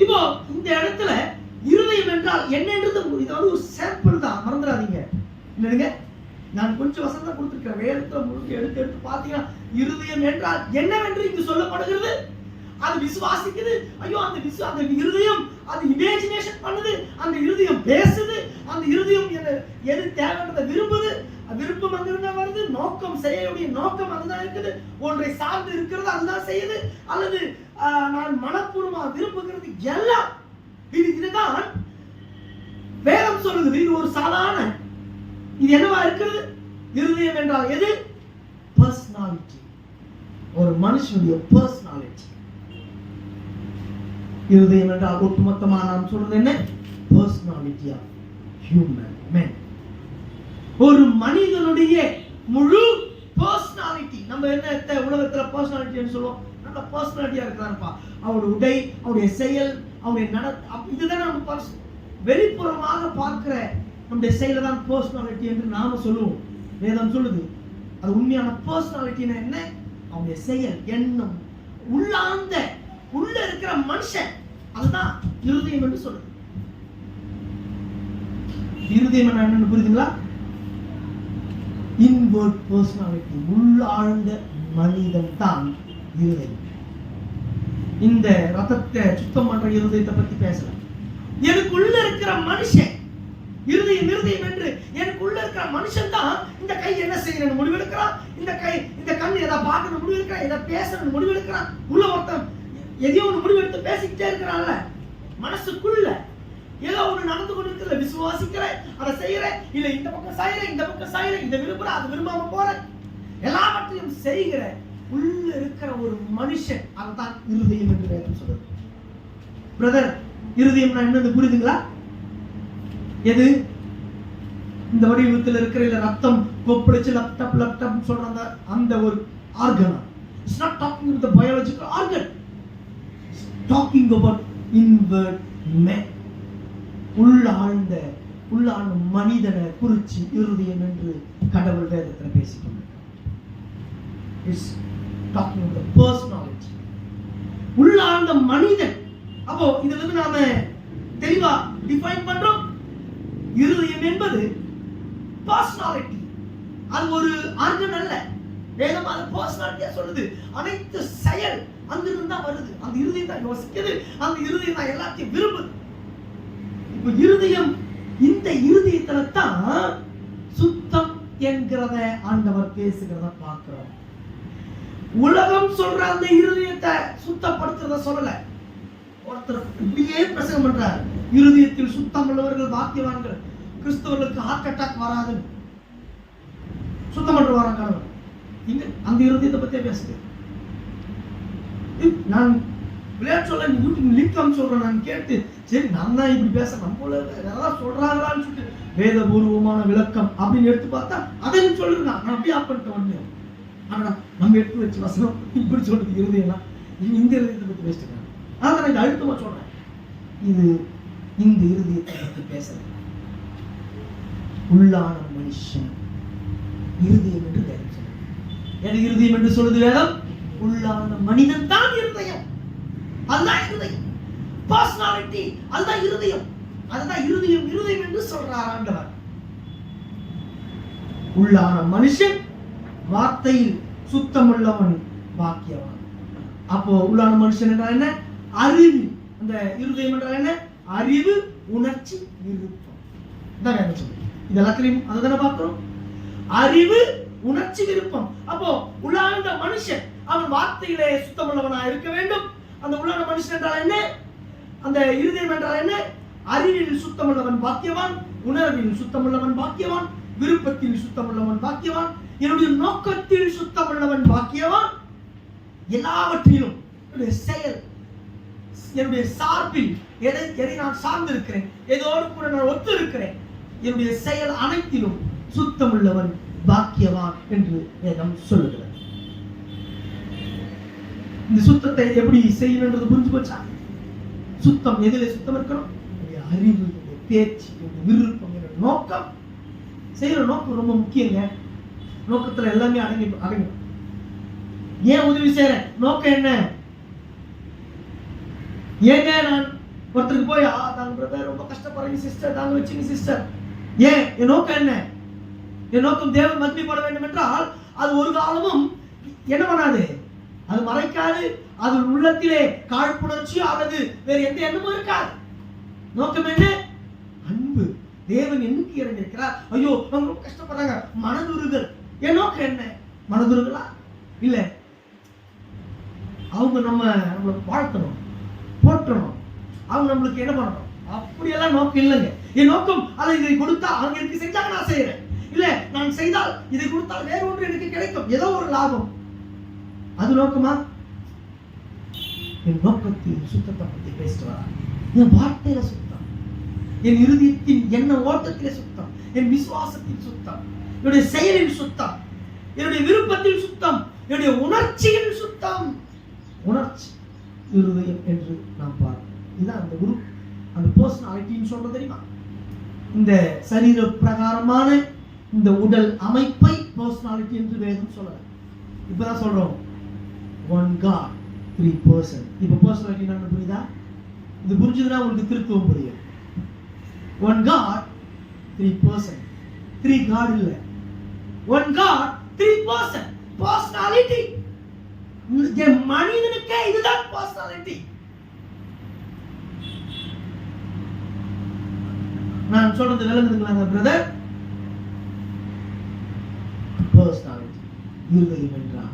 இப்போ இந்த இடத்துல இருதயம் என்றால் என்னன்றது இது ஒரு சாம்பிள் தான், மறந்துடாதீங்க. இல்லைங்க, நான் கொஞ்சம் வசனம் கொடுத்திருக்கிறேன். வேதத்துல முழுக்க எடுத்து பார்த்தீங்கன்னா இருதயம் என்றால் என்னவென்று இங்கு சொல்லப்படுகிறது. அது விசுவாசிக்குது. ஐயோ, அந்த இருதயம் அது இமேஜினேஷன் பண்ணுது, அந்த இருதயம் பேசுது, அந்த இருதயம் எது தேவைன்றதை விரும்புது, விருப்பம் அங்கிருந்தா வருது, நோக்கம், செய்யக்கூடிய நோக்கம் அதுதான் இருக்குது, ஒன்றை சார்ந்து இருக்கிறது அதுதான் செய்யுது, அல்லது நான் மனப்பூர்வமா விரும்புகிறது எல்லாம் இதுதான் வேதம் சொல்லுது. இது ஒரு சாதாரண, இது என்னவா இருக்கிறது? இருதயம் என்றால் எது? பர்சனாலிட்டி, ஒரு மனுஷனுடைய பர்சனாலிட்டி. இருதயம் என்றால் ஒட்டுமொத்தமா நாம் சொல்றது என்ன? Personality of human man. ஒரு மனிதனுடைய முழு பர்சனாலிட்டி. நம்ம என்ன உலகத்துல பர்சனாலிட்டின்னு சொல்லுவோம்? நல்ல பர்சனாலிட்டியா இருக்கிறாருப்பா, அவருடைய உடை, அவருடைய செயல், அவருடைய இதுதான் நம்ம வெளிப்புறமாக பார்க்கிற நம்முடைய செயல தான் பர்சனாலிட்டி என்று நாம சொல்லுவோம். வேதம் சொல்லுது அது உண்மையான பர்சனாலிட்டினா என்ன? அவருடைய செயல், எண்ணம், உள்ளார்ந்த உள்ள இருக்கிற மனுஷன், அதுதான் இருதயம் என்று சொல்லுது. இருதயம் என்னன்னு புரியுதுங்களா? இன்வர்ட் பர்சனாலிட்டி, உள்ளாழ்ந்த மனிதன் தான் இருதயம். இந்த ரத்தத்தை சுத்தம் பண்ற இருதயத்தை பத்தி பேசலாம். எனக்குள்ள இருக்கிற மனுஷன் இருதயம் என்று எனக்குள்ள இருக்கிற மனுஷன் தான் இந்த கை என்ன செய்யணும்னு முடிவெடுக்கிறான், இந்த கண் எதை பார்க்கணும் முடிவெடுக்கிறான், எதை பேசணும்னு முடிவெடுக்கிறான், உள்ள ஒருத்தன் எதையோ ஒன்று முடிவெடுத்து பேசிக்கிட்டே இருக்கிறான்ல, மனசுக்குள்ள ஏதோ ஒன்று நடந்து கொண்டு இருக்கிற, விசுவாசிக்கிறேன், அதை செய்யறேன், இல்ல இந்த பக்கம் சாயிறேன், இதை விரும்புறேன், அது விரும்பாம போறேன், எல்லாவற்றையும் செய்கிற உள்ள இருக்கிற ஒரு மனுஷன், அதுதான் இருதயம் என்று வேதம் சொல்லுது. பிரதர், இருதயம்னா என்னது புரியுதுங்களா? எது? இந்த வடிவத்தில் இருக்கிற இல்ல ரத்தம் கொப்பளிச்சு லப்டப் சொல்றாங்க, அந்த ஒரு organ. It's not talking about the biological organ. It's talking about inward man. உள்ளாழ்ந்த மனிதனை குறிச்சு இருதயம் என்று கடவுள் வேதத்தில் பேசிக்கொண்டிருக்கிறார். உள்ளாழ்ந்த மனிதன். அப்போ இதுல இருந்து நாம தெளிவா டிஃபைன் பண்றோம். இருதயம் என்பது பர்சனாலிட்டி. அது ஒரு ஆர்கன் அல்ல. வேதம் அது பர்சனாலிட்டியா சொல்லுது. அனைத்து செயல் அங்கிருந்து தான் வருது. அந்த இருதயம் தான் யோசிக்குது. அந்த இருதயம் தான் எல்லாத்தையும் விரும்புது. இப்போ இருதயம், இந்த இருதயத்துல தான் சுத்தம் என்கிறத ஆண்டவர் பேசுகிறத பார்க்கிறோம். உலகம் சொல்ற அந்த இருதயத்தை சுத்தப்படுத்துறத சொல்லல. ஒருத்தர் இப்படியே பிரசங்கம் பண்றார், இருதயத்தில் சுத்தம் உள்ளவர்கள் பாக்கியவான்கள், கிறிஸ்தவர்களுக்கு ஹார்ட் அட்டாக் வராது, சுத்தம் பண்ற வராங்க. இங்க அந்த இருதயத்தை பத்தியே பேசுது. நான் விளையாட்டு சொல்ல யூடியூப் லிங்க் சொல்றேன். நான் கேட்டு சரி நான் தான் இப்படி பேச நம்மள யாராவது சொல்றாங்களான்னு சொல்லிட்டு வேதபூர்வமான விளக்கம் அப்படின்னு எடுத்து பார்த்தா அதையும் சொல்லிருக்கான். நான் அப்படியே ஆப் பண்ணிட்டேன் உடனே. ஆனா நம்ம எடுத்து வச்சு வசனம் இப்படி சொல்றது இருதயம்லாம் இந்த இருதயத்தை பத்தி பேசிட்டு. அதான் நான் அழுத்தமா சொல்றேன், இது இந்த இருதயத்தை பத்தி பேசுறேன். உள்ளான மனுஷன் இருதயம் என்று வேதம் சொல்லுது. எனக்கு இருதயம் என்று சொல்லுது வேதம். உள்ளான மனிதன் தான் இருதயம். அதுதான் இருதயம். பர்சனாலிட்டி அதுதான் இருதயம். அதுதான் இருதயம். இருதயம் என்று சொல்றார் ஆண்டவர். உள்ளான மனுஷன் வார்த்தையில் சுத்தமுள்ளவன் பாக்கியவான். அப்போ உள்ளான மனுஷன் என்றால் என்ன? அறிவு. அந்த இருதயம் என்றால் என்ன? அறிவு, உணர்ச்சி, விருப்பம். இதான் வேதம் சொல்லுது. இது எல்லாத்திலையும் அதுதானே பார்க்கிறோம். அறிவு, உணர்ச்சி, விருப்பம். அப்போ உள்ளான மனுஷன் அவன் வார்த்தையிலே சுத்தமுள்ளவனா இருக்க வேண்டும். அந்த உள்ளான மனுஷன் என்றால் என்ன? அந்த இருதயம் என்றால் என்ன? அறிவில் சுத்தமுள்ளவன் பாக்கியவான், உணர்வில் சுத்தமுள்ளவன் பாக்கியவான், விருப்பத்தில் சுத்தமுள்ளவன் பாக்கியவான், என்னுடைய நோக்கத்தில் சுத்தமுள்ளவன் பாக்கியவான். எல்லாவற்றிலும் என்னுடைய செயல், என்னுடைய சார்பில் எதை நான் சார்ந்திருக்கிறேன், ஏதோடு கூட நான் ஒத்து இருக்கிறேன், என்னுடைய செயல் அனைத்திலும் சுத்தமுள்ளவன் பாக்கியவான் என்று வேதம் சொல்லுகிறது. இந்த சுத்தத்தை எப்படி செய்யணும்ன்றது புரிஞ்சு போச்சா? சுத்தம் எதிலே சுத்தம் இருக்கணும்? அறிவு, பேச்சு, விருப்பம், நோக்கம். செய்யற நோக்கம் ரொம்ப முக்கியங்க. நோக்கத்துல எல்லாமே அடங்கும். ஏன் உதவி செய்யற நோக்கம் என்ன? ஏங்க நான் ஒருத்தருக்கு போய் தாங்க பிரதர் ரொம்ப கஷ்டப்படுறீங்க சிஸ்டர், தாங்க வச்சுங்க சிஸ்டர். ஏன்? என் நோக்கம் என்ன? என் நோக்கம் தேவன் மகிமைப்பட வேண்டும் என்றால் அது ஒரு காலமும் என்ன பண்ணாது, அது மறைக்காது. அது உள்ளத்திலே காழ்ப்புணர்ச்சியோ அல்லது வேற எந்த எண்ணமும் இருக்காது. நோக்கம் என்ன? அன்பு. தேவன் என்னுக்கு இறங்கியிருக்கிறார். ஐயோ அவங்க ரொம்ப கஷ்டப்படுறாங்க, மனதுருகள். என் நோக்கம் என்ன? மனதுருகளா? இல்ல அவங்க நம்மளை வாழ்த்தணும், போற்றணும், அவங்க நம்மளுக்கு என்ன பண்ணணும், அப்படியெல்லாம் நோக்கம் இல்லைங்க. என் நோக்கம் அதை இதை கொடுத்தா அவங்க எனக்கு செஞ்சாங்க நான் செய்யறேன், இல்ல நான் செய்தால் இதை கொடுத்தால் வேற ஒன்று எனக்கு கிடைக்கும், ஏதோ ஒரு லாபம். அது நோக்கமா? என் நோக்கத்தில் சுத்தத்தை பற்றி பேசிட்டு வரா. என் வார்த்தையில சுத்தம், என் இருதயத்தின் எண்ண ஓட்டத்திலே சுத்தம், என் விசுவாசத்தில் சுத்தம், என்னுடைய செயலில் சுத்தம், என்னுடைய விருப்பத்தில் சுத்தம், என்னுடைய உணர்ச்சியில் சுத்தம். உணர்ச்சி இருதயம் என்று நாம் பார்க்கிறோம். இதுதான் அந்த குரு, அந்த பர்சனாலிட்டின்னு சொல்றது தெரியுமா? இந்த சரீர பிரகாரமான இந்த உடல் அமைப்பை பர்சனாலிட்டி என்று வேதம் சொல்லல. இப்பதான் சொல்றோம் one God 3 person. இப்ப பர்சனாலிட்டி என்ன புரியுதா? இது புரிஞ்சதுன்னா உங்களுக்கு திருத்துவம் புரியும். one God 3 person. 3 God இல்ல, one God 3 person. பர்சனாலிட்டி. மனிதனுக்கே இதுதான் பர்சனாலிட்டி. நான் சொல்றது விளங்குதுங்களா பிரதர்? பர்சனாலிட்டி இருதயம் என்றால்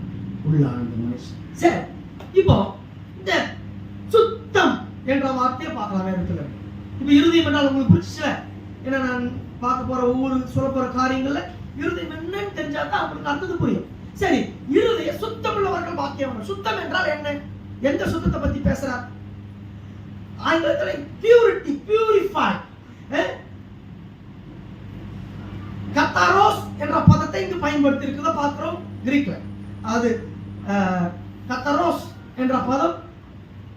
உள்ளார்ந்த மனுஷன். சரி, இப்போ இந்த சுத்தம் என்ற வார்த்தையை பார்க்கலாம் வேதத்துல. இப்போ இருதயம் என்றால் உங்களுக்கு புரிச்சுல? ஏன்னா நான் பார்க்க போற ஒவ்வொரு சொல்ல போற காரியங்கள்ல இருதயம் என்னன்னு தெரிஞ்சா தான் உங்களுக்கு அர்த்தம் புரியும். சரி, இருதய சுத்தம் உள்ளவர்கள் பாக்கியவான்கள். சுத்தம் என்றால் என்ன? எந்த சுத்தத்தை பத்தி பேசுறார்? ஆங்கிலத்தில் பியூரிட்டி, பியூரிஃபை. கத்தாரோஸ் என்ற பதத்தை இங்கு பயன்படுத்தி இருக்கிறத பார்க்கிறோம் கிரீக்ல. அது கத்தாரோஸ் என்ற பதம்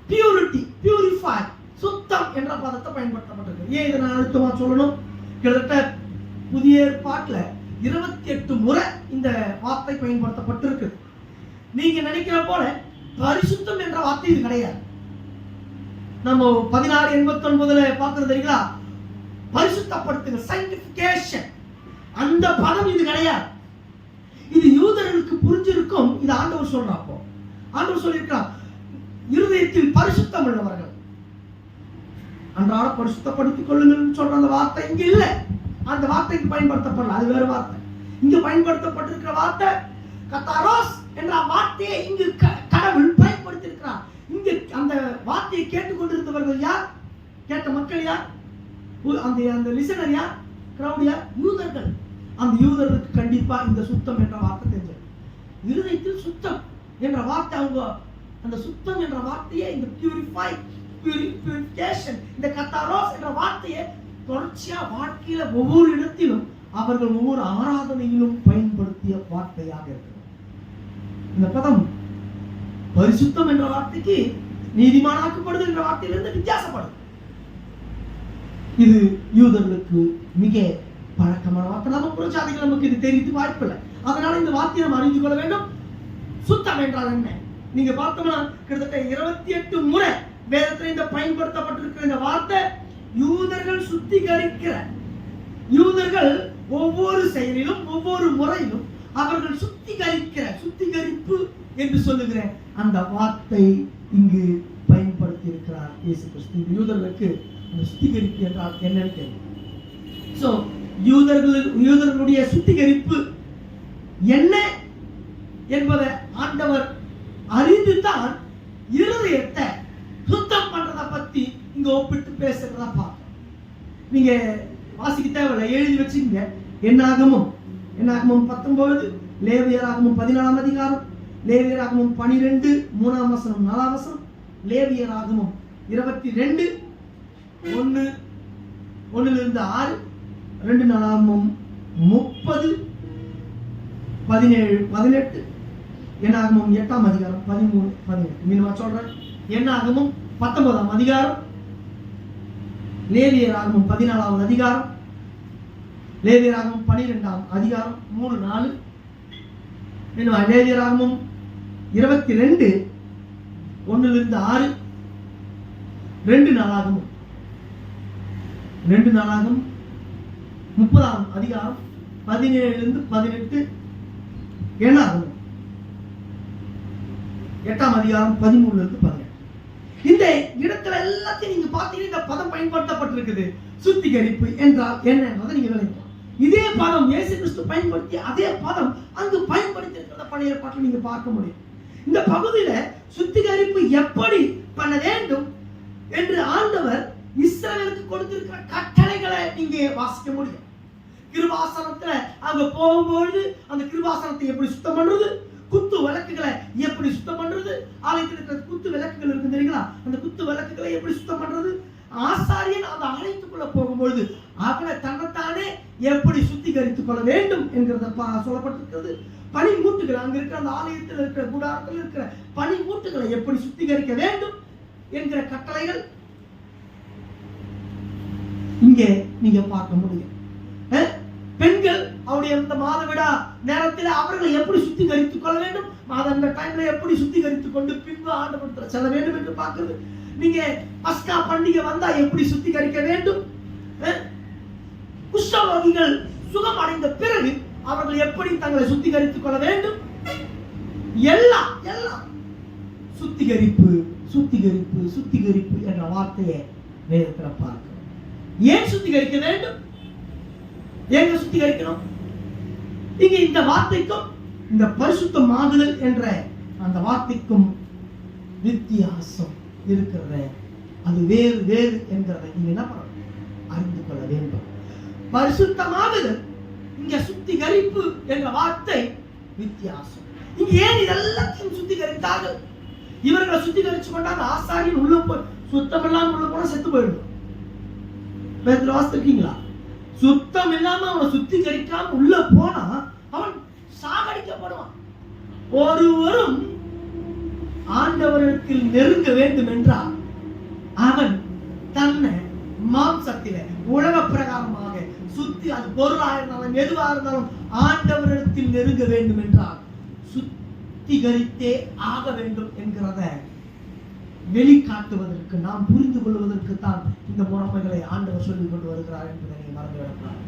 பியூரிட்டி, பியூரிஃபை, சுத்தம் என்ற பதத்தை பயன்படுத்தப்பட்டிருக்கு. ஏன் இதை நான் அழுத்தமா சொல்லணும்? கிட்டத்தட்ட புதிய ஏற்பாட்டுல 28 முறை இந்த வார்த்தை பயன்படுத்தப்பட்டிருக்கு. நீங்க நினைக்கிற போல பரிசுத்தம் என்ற வார்த்தை இது கிடையாது. நம்ம 16:89 பார்த்தது தெரியுங்களா? பரிசுத்தப்படுத்துங்க, sanctification, அந்த பதம் இது கிடையாது. இது யூதர்களுக்கு புரிஞ்சிருக்கும். இது ஆண்டவர் சொல்றாப்போ ஆண்டவர் சொல்லியிருக்கிறார், இருதயத்தில் பரிசுத்தம் உள்ளவர்கள் அன்றாட பரிசுத்தப்படுத்திக் கொள்ளுங்கள் சொல்ற அந்த வார்த்தை இங்க இல்ல. அந்த வார்த்தைக்கு பயன்படுத்தப்படல, அது வேற வார்த்தை. இங்க பயன்படுத்தப்பட்டிருக்கிற வார்த்தை கத்தாரோஸ் என்ற வார்த்தையை இங்கு கடவுள் பயன்படுத்தியிருக்கிறார். இங்க அந்த வார்த்தையை கேட்டுக்கொண்டிருந்தவர்கள் யார்? கேட்ட மக்கள் யார்? அந்த லிசனர் யார்? கிரவுட் யார்? யூதர்கள். அந்த யூதர்களுக்கு கண்டிப்பா இந்த சுத்தம் என்ற வார்த்தை தெரிஞ்சது. இருதயத்தில் சுத்தம் என்ற வார்த்தை, அவங்க அந்த சுத்தம் என்ற வார்த்தையை, இந்த பியூரிஃபிகேஷன், இந்த கத்தாரோஸ் என்ற வார்த்தையை தொடர்ச்சியா வாழ்க்கையில ஒவ்வொரு இடத்திலும் அவர்கள் ஒவ்வொரு ஆராதனையிலும் பயன்படுத்திய வார்த்தையாக இருக்கிறது. இந்த பதம் பரிசுத்தம் என்ற வார்த்தைக்கு நீதிமானாக்கப்படுது என்ற வார்த்தையிலிருந்து வித்தியாசப்படுது. இது யூதர்களுக்கு மிக பழக்கமான வார்த்தை. நம்ம புறஜாதிகள் நமக்கு இது தெரிவித்து வாய்ப்பில்லை. அதனால இந்த வார்த்தையை நம்ம அறிந்து கொள்ள வேண்டும். சுத்தம் என்றால் என்ன? நீங்க பார்த்தோம்னா கிட்டத்தட்ட 28 முறை வேதத்தில் இந்த பயன்படுத்தப்பட்டிருக்கிற இந்த வார்த்தை யூதர்கள் சுத்திகரிக்கிற, யூதர்கள் ஒவ்வொரு செயலிலும் ஒவ்வொரு முறையிலும் அவர்கள் சுத்திகரிக்கிற, சுத்திகரிப்பு என்று சொல்லுகிற அந்த வார்த்தை இங்கு பயன்படுத்தி இருக்கிறார் இயேசு கிறிஸ்து. யூதர்களுக்கு அந்த சுத்திகரிப்பு என்றால் என்னன்னு தெரியும். சோ யூதர்களுடைய சுத்திகரிப்பு என்ன என்பதை ஆண்டவர் அறிந்துதான் இருதயத்தை சுத்தம் பண்றதை பத்தி இங்க ஒப்பிட்டு பேசுறதா பார்க்கணும். நீங்க வாசிக்க தேவையில்லை, எழுதி வச்சுங்க. என்னாகமும் 19, லேவியராகமும் 14ஆம் அதிகாரம், லேவியராகமும் 12 3ஆம் வசனம் 4ஆம் வசனம், லேவியராகமும் 22 1 6, 2 நாளாகமும் 30 17 18, என்னாகமும் 8ஆம் அதிகாரம் 13 18. மீண்டும் சொல்றேன், என்னாகமும் 19ஆம் அதிகாரம், லேவியராகமும் 14ஆவது அதிகாரம், லேவியராகமும் 12ஆம் அதிகாரம் 3 4, லேவியராகமும் 22 1 6, 2 நாளாகமும் 30ஆம் அதிகாரம் 17 18, என்னாகமும் 8ஆம் அதிகாரம் 13 18. இந்த இடத்துல எல்லாத்தையும் நீங்க பார்த்தீங்கன்னா இந்த பதம் பயன்படுத்தப்பட்டிருக்குது. சுத்திகரிப்பு என்றால் என்ன என்பதை நீங்க விளக்கலாம். இதே பதம் இயேசு கிறிஸ்து பயன்படுத்தி அதே பதம் அங்கு பயன்படுத்தி இருக்கிறத பழைய ஏற்பாட்டில் நீங்க பார்க்க முடியும். இந்த பகுதியில சுத்திகரிப்பு எப்படி பண்ண வேண்டும் என்று ஆண்டவர் இஸ்ரவேலுக்கு கொடுத்திருக்கிற கட்டளைகளை நீங்க வாசிக்க முடியும். கிருபாசனத்துல அங்க போகும்போது அந்த கிருபாசனத்தை எப்படி சுத்தம் பண்றது, குத்து விளக்குகளை எப்படி சுத்தம் பண்றது, ஆலயத்தில் இருக்கிற குத்து விளக்குகள் இருக்கு தெரியுங்களா, அந்த குத்து விளக்குகளை எப்படி சுத்தம் பண்றது, ஆசாரியன் அந்த ஆலயத்துக்குள்ள போகும்பொழுது அவனை தன்னைத்தானே எப்படி சுத்திகரித்துக் கொள்ள வேண்டும் என்கிறத சொல்லப்பட்டிருக்கிறது. பனிமூட்டுகள் அங்க இருக்கிற அந்த ஆலயத்தில் இருக்கிற கூடாரத்தில் இருக்கிற பனிமூட்டுகளை எப்படி சுத்திகரிக்க வேண்டும் என்கிற கட்டளைகள் இங்கே நீங்க பார்க்க முடியும். பெண்கள் அவருடைய இந்த மாதவிடா நேரத்தில் அவர்களை எப்படி சுத்திகரித்துக் கொள்ள வேண்டும், அந்த டைம்ல எப்படி சுத்திகரித்துக் கொண்டு பின்பு ஆண்டவரிடத்துல செல்ல வேண்டும் என்று பார்க்கிறது. நீங்க பஸ்கா பண்டிகை வந்தா எப்படி சுத்திகரிக்க வேண்டும், குஷ்டரோகிகள் சுகம் அடைந்த பிறகு அவர்கள் எப்படி தங்களை சுத்திகரித்துக் கொள்ள வேண்டும், எல்லாம் சுத்திகரிப்பு சுத்திகரிப்பு சுத்திகரிப்பு என்ற வார்த்தையை வேதத்தில் பார்க்கிறோம். ஏன் சுத்திகரிக்க வேண்டும், எங்க சுத்திகரிக்கணும்? இங்க இந்த வார்த்தைக்கும் இந்த பரிசுத்தமாகுதல் என்ற அந்த வார்த்தைக்கும் வித்தியாசம் இருக்கிறது. அது வேறு வேறு என்கிறதை நீங்க என்ன பண்ணணும், அறிந்து கொள்ள வேண்டும். பரிசுத்தமாகுதல் இங்க சுத்திகரிப்பு என்ற வார்த்தை வித்தியாசம். இங்க ஏன் இதெல்லாத்தையும் சுத்திகரித்தார்கள்? இவர்களை சுத்திகரிச்சு கொண்டாங்க. ஆசாரியன் உள்ள போய் சுத்தம் இல்லாம உள்ள போனா செத்து போயிடும். வாசித்திருக்கீங்களா? சுத்தம் இல்லாம அவனை சுத்திகரிக்காம உள்ள போனா அவன் சாகடிக்கப்படுவான். ஒருவரும் ஆண்டவருக்கு நெருங்க வேண்டும் என்றால் அவன் தன்னை மத்தியில உலக பிரகாரமாக சுத்தி, அது பொருளாக இருந்தாலும் எதுவாக இருந்தாலும் ஆண்டவரிடத்தில் நெருங்க வேண்டும் என்றால் சுத்திகரித்தே ஆக வேண்டும் என்கிறத வெளிக்காட்டுவதற்கு, நாம் புரிந்து கொள்வதற்கு தான் இந்த முறைமைகளை ஆண்டவர் சொல்லிக் கொண்டு வருகிறார் என்பதை நீங்க மறந்துவிடக்கூடாது.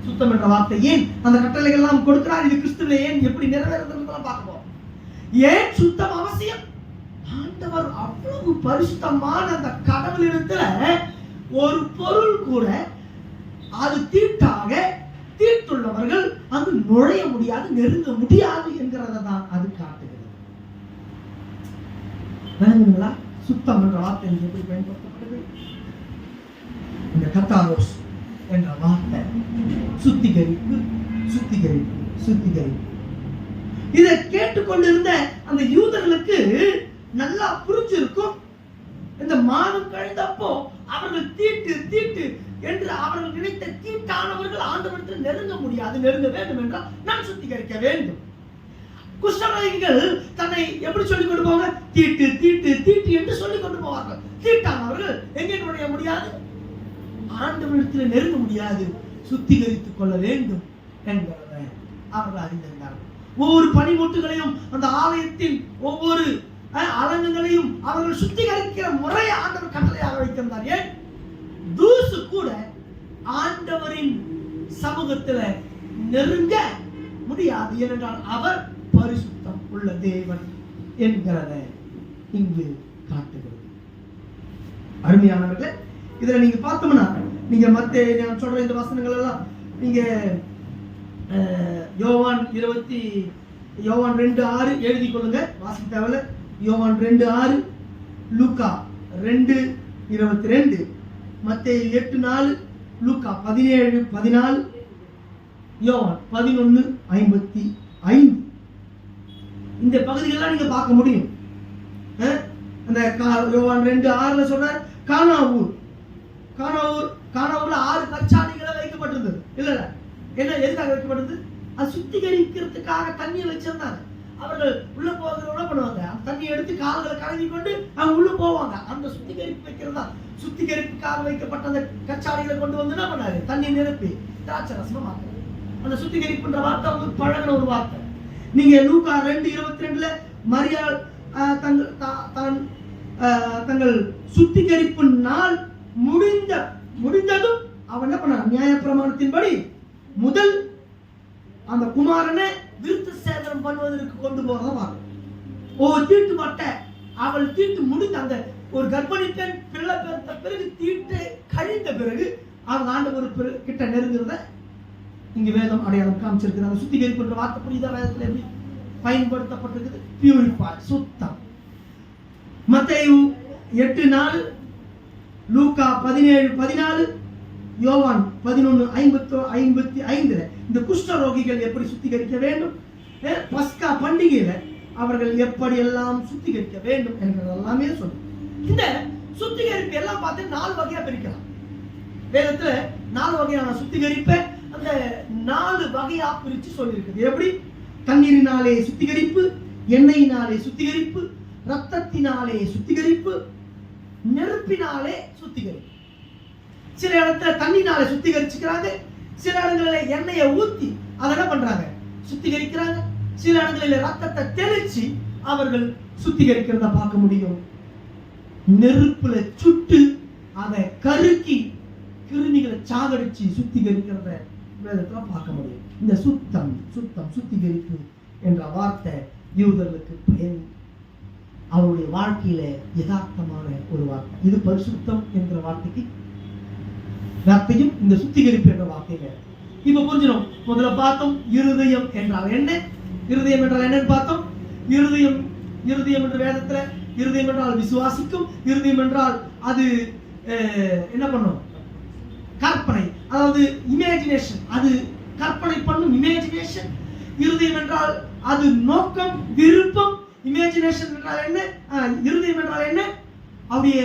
சுத்தம் என்ற வார்த்தை ஏன் அந்த கட்டளைகள் எல்லாம் கொடுக்கிறார், இது கிறிஸ்துவிலே ஏன் எப்படி நிறைவேறுதுன்னு பார்ப்போம். ஏன் சுத்தம் அவசியம்? ஆண்டவர் அவ்வளவு பரிசுத்தமான அந்த கடவுளிடத்துல ஒரு பொருள் கூட அது தீட்டாக தீட்டுள்ளவர்கள் அங்கு நுழைய முடியாது, நெருங்க முடியாது என்கிறத தான் அது காட்டுகிறது. விளங்குங்களா? சுத்தம் என்ற வார்த்தை எப்படி பயன்படுத்தப்படுது? இந்த கத்தாரோஸ் என்ற வார்த்தை சுத்திகரிப்பு, சுத்திகரிப்பு, சுத்திகரிப்பு. இதை கேட்டுக்கொண்டிருந்த அந்த யூதர்களுக்கு நல்லா புரிஞ்சிருக்கும். இந்த மாதம் கழிந்தப்போ அவர்கள் தீட்டு தீட்டு என்று அவர்கள் நினைத்த தீட்டானவர்கள் ஆண்டவரிடத்தில் நெருங்க முடியாது, நெருங்க வேண்டும் என்றால் நான் சுத்திகரிக்க வேண்டும். குஷ்டரோகிகள் தன்னை எப்படி சொல்லிக் கொண்டு போவாங்க? தீட்டு தீட்டு தீட்டு என்று சொல்லிக் கொண்டு போவார்கள். தீட்டானவர்கள் எங்கே நுழைய முடியாது, ஆண்டவரிடத்தில் நெருங்க முடியாது, சுத்திகரித்துக் கொள்ள வேண்டும் என்பதை அவர்கள் அறிந்திருந்தார்கள். ஒவ்வொரு பனிமுட்டுகளையும் அந்த ஆலயத்தின் ஒவ்வொரு அலங்கங்களையும் அவர்கள் சுத்திகரிக்கிற முறையை ஆண்டவர் கட்டளையாக வைத்திருந்தார். ஏன்? தூசு கூட ஆண்டவரின் சமூகத்தில் நெருங்க முடியாது, ஏனென்றால் அவர் பரிசுத்தம் உள்ள தேவன் என்கிறத இங்கு காட்டுகிறது. அருமையானவர்களே, இதுல நீங்க பார்த்தோம்னா, நீங்க மத்த நான் சொல்ற இந்த வசனங்கள் எல்லாம் நீங்க யோவான் 2:6 எழுதி கொள்ளுங்க, வாசிக்க தேவையில்ல. யோவான் 2:6, லூக்கா 2:22, மத்தேயு 8:4, லூக்கா 17:14, யோவான் 11:55. இந்த பகுதிகளெல்லாம் நீங்க பார்க்க முடியும். அந்த யோவான் 2:6 சொல்றார், கானாவூர்ல 6 கற்சாடிகளை வைக்கப்பட்டிருந்தது. இல்ல என்ன, எதுக்காக வைக்கப்பட்டது? அது சுத்திகரிக்கிறதுக்காக தண்ணியை வச்சிருந்தாங்க. அவர்கள் உள்ள போகிறவங்க பண்ணுவாங்க, அந்த தண்ணியை எடுத்து கால்களை கழுவி கொண்டு அவங்க உள்ள போவாங்க. அந்த சுத்திகரிப்பு வைக்கிறதா, சுத்திகரிப்புக்காக வைக்கப்பட்ட அந்த கச்சாடிகளை கொண்டு வந்து என்ன பண்ணாரு? தண்ணி நிரப்பி திராட்சை ரசமா மாத்தாரு. அந்த சுத்திகரிப்புன்ற வார்த்தை அவங்களுக்கு பழகின ஒரு வார்த்தை. நீங்க லூக்கா 2:22 மரியாள் தங்கள் சுத்திகரிப்பு நாள் முடிந்ததும் அவன் என்ன பண்ணான்? நியாயப்பிரமாணத்தின்படி முதல் அந்த குமாரனை விருத்த சேதனம் பண்ணுவதற்கு கொண்டு போறதா. ஒவ்வொரு தீட்டு மட்டை அவள் தீட்டு முடிந்த அந்த ஒரு கர்ப்பிணி பெண் பிள்ளை பெருத்த பிறகு தீட்டு கழிந்த பிறகு அவங்க ஆண்டவர் கிட்ட நெருங்குறத இங்க வேதம் அடையாளம் காமிச்சிருக்கு. அந்த சுத்திகரிப்புன்ற வார்த்தை புரியுதா? வேதத்துல எப்படி பயன்படுத்தப்பட்டிருக்குது? பியூரிஃபை, சுத்தம். மத்தேயு 8:4, லூக்கா 17:14, யோவான் 11:55 இந்த குஷ்டரோகிகள் எப்படி சுத்திகரிக்க வேண்டும், பஸ்கா பண்டிகையில அவர்கள் எப்படி எல்லாம் சுத்திகரிக்க வேண்டும் என்பதெல்லாமே சொல்லு. இந்த சுத்திகரிப்பு எல்லாம் பார்த்து 4 வகையா பிரிக்கலாம். வேதத்துல 4 வகையான சுத்திகரிப்பை அந்த 4 வகையா பிரிச்சு சொல்லியிருக்குது. எப்படி? தண்ணீரினாலே சுத்திகரிப்பு, எண்ணெயினாலே சுத்திகரிப்பு, ரத்தத்தினாலே சுத்திகரிப்பு, நெருப்பினாலே சுத்திகரிப்பு. சில இடத்துல தண்ணினாலே சுத்திகரிச்சுக்கிறாங்க, சில இடங்களில் எண்ணெயை ஊத்தி அதை என்ன பண்றாங்க? சுத்திகரிக்கிறாங்க. சில இடங்களில் ரத்தத்தை தெளிச்சு அவர்கள் சுத்திகரிக்கிறத பார்க்க முடியும். நெருப்புல சுட்டு அதை கருக்கி கிருமிகளை சாகடிச்சு சுத்திகரிக்கிறத வேதத்துல பார்க்க முடியும். இந்த சுத்தம் சுத்தம் சுத்திகரிப்பு என்ற வார்த்தை யூதர்களுக்கு பயன், அவருடைய வாழ்க்கையில யதார்த்தமான ஒரு வார்த்தை. இது பரிசுத்தம் என்கிற வார்த்தையும் இந்த சுத்திகரிப்பு என்ற வார்த்தையில இப்ப புரிஞ்சிடும். முதல்ல பார்த்தோம் இருதயம் என்றால் என்ன, இருதயம் என்றால் என்னன்னு பார்த்தோம். இருதயம் என்ற வேதத்துல இருதயம் என்றால் விசுவாசிக்கும், இருதயம் என்றால் அது என்ன பண்ணும்? கற்பனை, அதாவது இமேஜினேஷன், அது கற்பனை பண்ணும் இமேஜினேஷன். இருதயம் என்றால் அது நோக்கம், விருப்பம். இமேஜினேஷன் என்றால் என்ன? இருதயம் என்றால் என்ன? அவருடைய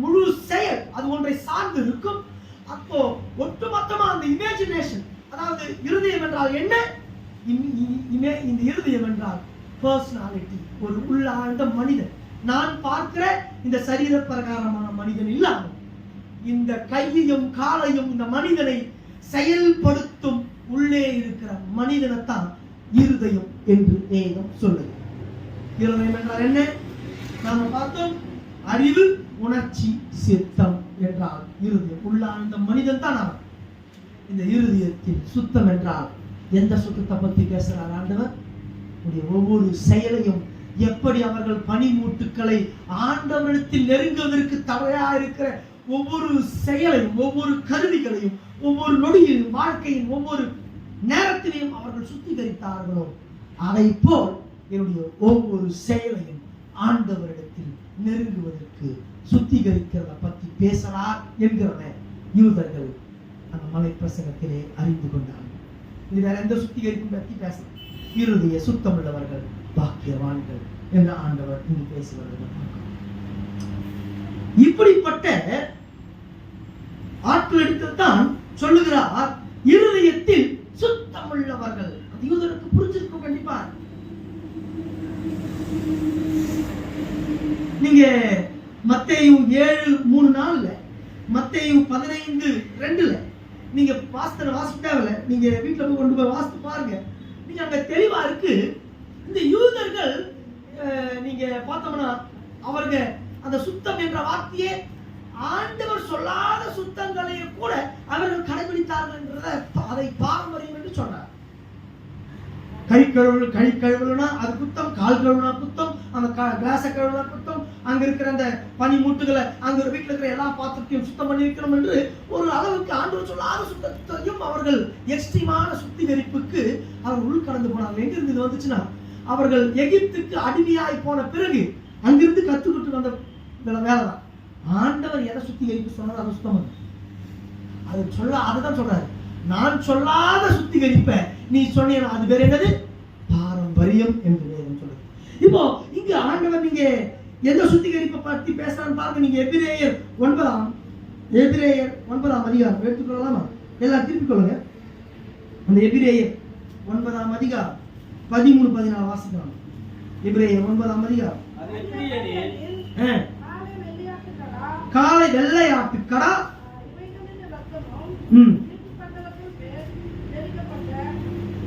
முழு செயல் அது ஒன்றை சார்ந்து இருக்கும். அப்போ ஒட்டுமொத்தமா அந்த இமேஜினேஷன், அதாவது இருதயம் என்றால் என்ன? இந்த இருதயம் என்றால் பர்சனாலிட்டி, ஒரு உள்ளார்ந்த மனிதன். நான் பார்க்கிற இந்த சரீர பிரகாரமான மனிதன் இல்லாமல் இந்த கையையும் காலையும் இந்த மனிதனை செயல்படுத்தும் உள்ளே இருக்கிற மனிதனைத்தான் இருதயம் என்று வேதம் சொல்லுது. இருதயம் என்றால் என்ன? நாம பார்த்தோம், அறிவு, உணர்ச்சி, சித்தம் என்றால் இருதயம். உள்ளார்ந்த மனிதன் தான் அவன். இந்த இருதயத்தில் சுத்தம் என்றால் எந்த சுத்தத்தை பத்தி பேசுறார் ஆண்டவர்? ஒவ்வொரு செயலையும், எப்படி அவர்கள் பனிமூட்டுக்களை ஆண்டவரிடத்தில் நெருங்குவதற்கு தடையா இருக்கிற ஒவ்வொரு செயலையும், ஒவ்வொரு கருவிகளையும், ஒவ்வொரு நொடியிலும், வாழ்க்கையின் ஒவ்வொரு நேரத்திலையும் அவர்கள் சுத்திகரித்தார்களோ, அதை போல் என்னுடைய ஒவ்வொரு செயலையும் ஆண்டவரிடத்தில் நெருங்குவதற்கு சுத்திகரிக்கிறத பத்தி பேசலாம் என்கிறத யூதர்கள் அந்த மலை பிரசங்கத்திலே அறிந்து கொண்டார்கள். இது வேற எந்த சுத்திகரிப்பும் பற்றி பேசலாம். இருதய சுத்தம் உள்ளவர்கள் பாக்கியவான்கள் என்று ஆண்டவர் இங்கு பேசுவதை இப்படிப்பட்ட ஆட்களிடத்தில் தான் சொல்லுகிறார், இருதயத்தில் சுத்தம் உள்ளவர்கள். அந்த யூதருக்கு புரிஞ்சிருக்கும் கண்டிப்பா. நீங்க மத்தேயு 7:3-4, மத்தேயு 15:2 நீங்க வாசிட்டாவில நீங்க வீட்டுல போய் கொண்டு போய் வாசித்து பாருங்க. நீங்க அங்க தெளிவா இருக்கு. இந்த யூதர்கள் நீங்க பார்த்தோம்னா அவருக்கு அந்த சுத்தம் என்ற வார்த்தையே ஆண்டவர் சொல்லாத சுத்தங்களை கூட அவர்கள் கடைபிடித்தார்கள் என்றதை அதை பாரம்பரியம் என்று சொன்னார். கை கழுவுனா அது குத்தம், கால் கழுவுனா குத்தம், அந்த கிளாஸ கழுவுனா குத்தம், அங்க இருக்கிற அந்த பனி மூட்டுகளை, அங்க வீட்டுல இருக்கிற எல்லா பாத்திரத்தையும் சுத்தம் பண்ணி வைக்கணும் என்று ஒரு அளவுக்கு ஆண்டவர் சொல்லாத சுத்தத்தையும் அவர்கள் எக்ஸ்ட்ரீமான சுத்திகரிப்புக்கு அவர்கள் உள்கடந்து போனாங்க. எங்க இருந்து இது வந்துச்சுன்னா, அவர்கள் எகிப்துக்கு அடிமையாய் போன பிறகு அங்கிருந்து கத்துக்கிட்டு வந்த வேலைதான். ஆண்டவர் எதை சுத்திகரிப்பு சொன்னார் அதை சுத்தம் பண்ணு. அது அதுதான் சொல்றாரு. நான் சொல்லாத சுத்திகரிப்ப நீ சொன்ன அது பேர் என்னது? பாரம்பரியம் என்று வேதம் சொல்லுது. இப்போ இங்க ஆண்டவர் நீங்க எந்த சுத்திகரிப்பை பத்தி பேசுறான்னு பாருங்க. நீங்க எபிரேயர் 9 அதிகாரம் எடுத்துக்கொள்ளலாமா? எல்லாம் திருப்பிக் கொள்ளுங்க. அந்த எபிரேயர் 9 அதிகாரம் 13-14 வாசிக்கலாம். எபிரேயர் 9 அதிகாரம். காலை வெள்ளையாட்டு கடா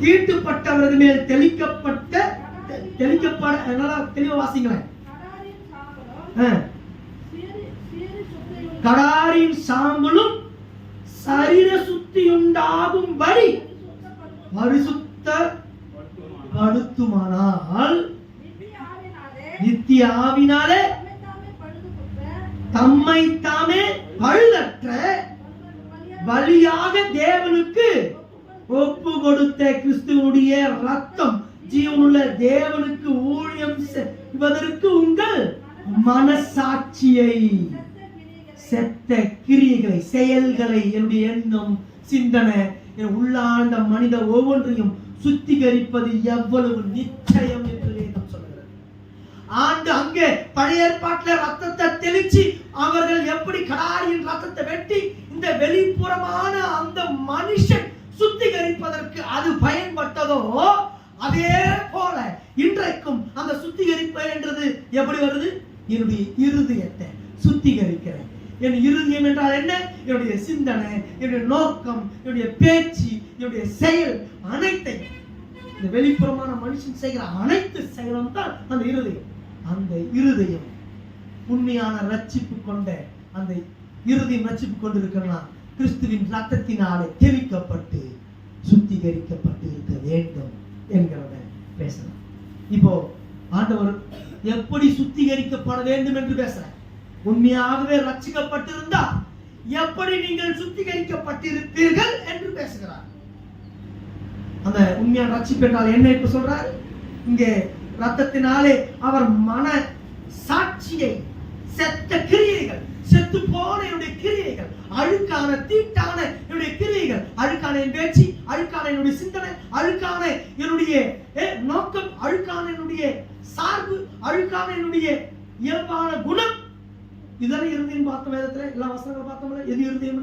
தீட்டுப்பட்டவர்கள் மேல் தெளிக்கப்பட தெளிவா வாசிங்களேன். கடாரின் சாம்பலும் சரீர சுத்தி உண்டாகும்படி பரிசுத்தப்படுத்துமானால் நித்திய ஆவினாலே தம்மை தாமே பழுதற்ற பலியாக தேவனுக்கு ஒப்பு கொடுத்த கிறிஸ்துவுடைய ரத்தம் ஜீவனுள்ள தேவனுக்கு ஊழியம் செய்வதற்கு உங்கள் மனசாட்சியை, செத்த கிரியைகளை, செயல்களை, என்னுடைய எண்ணம், சிந்தனை, உள்ளாண்ட மனித ஒவ்வொன்றையும் சுத்திகரிப்பது எவ்வளவு நிச்சயம் என்று வேதம் சொல்கிறது. அங்கே பழைய ஏற்பாட்டில் ரத்தத்தை தெளிச்சு அவர்கள் எப்படி கடாரியின் ரத்தத்தை வெட்டி இந்த வெளிப்புறமான அந்த மனுஷன் சுத்திகரிப்பதற்கு அது பயன்பட்டதோ, அதே போல இன்றைக்கும் அந்த சுத்திகரிப்பு என்றது எப்படி வருது? என்னுடைய இருதயத்தை சுத்திகரிக்கிறேன். என் இருதயம் என்றால் என்ன? என்னுடைய சிந்தனை, என்னுடைய நோக்கம், என்னுடைய பேச்சு, என்னுடைய செயல் அனைத்தையும், இந்த வெளிப்புறமான மனுஷன் செய்கிற அனைத்து செயலும் தான் அந்த இருதயம். அந்த இருதயம் உண்மையான ரட்சிப்பு கொண்ட அந்த இருதயம் ரட்சிப்பு கொண்டிருக்கலாம். கிறிஸ்துவின் ரத்தத்தினாலே தெளிக்கப்பட்டு சுத்திகரிக்கப்பட்டு இருக்க வேண்டும் என்கிறத பேசலாம். இப்போ ஆண்டவர் எப்படி சுத்திகரிக்கப்பட வேண்டும் என்று பேசுறார். உண்மையாகவே ரட்சிக்கப்பட்டிருந்தா எப்படி நீங்கள் சுத்திகரிக்கப்பட்டிருப்பீர்கள் என்று பேசுகிறார். அந்த உண்மையான ரட்சிப்பு என்றால் என்ன இப்ப சொல்றாரு? இங்கே ரத்தத்தினாலே அவர் மன சாட்சியை, செத்த கிரியைகள், செத்து போன என்னுடைய கிரியைகள், அழுக்கான தீட்டான என்னுடைய கிரியைகள், அழுக்கான என் பேச்சு, அழுக்கான என்னுடைய சிந்தனை, அழுக்கான என்னுடைய நோக்கம், அழுக்கான என்னுடைய சார்பு, அழுக்கான என்னுடைய இயல்பான குணம், இதெல்லாம் இருதயம் பார்த்த வேதத்துல எல்லா வசனங்களும் பார்த்தோம்ல. எது இருதயம்?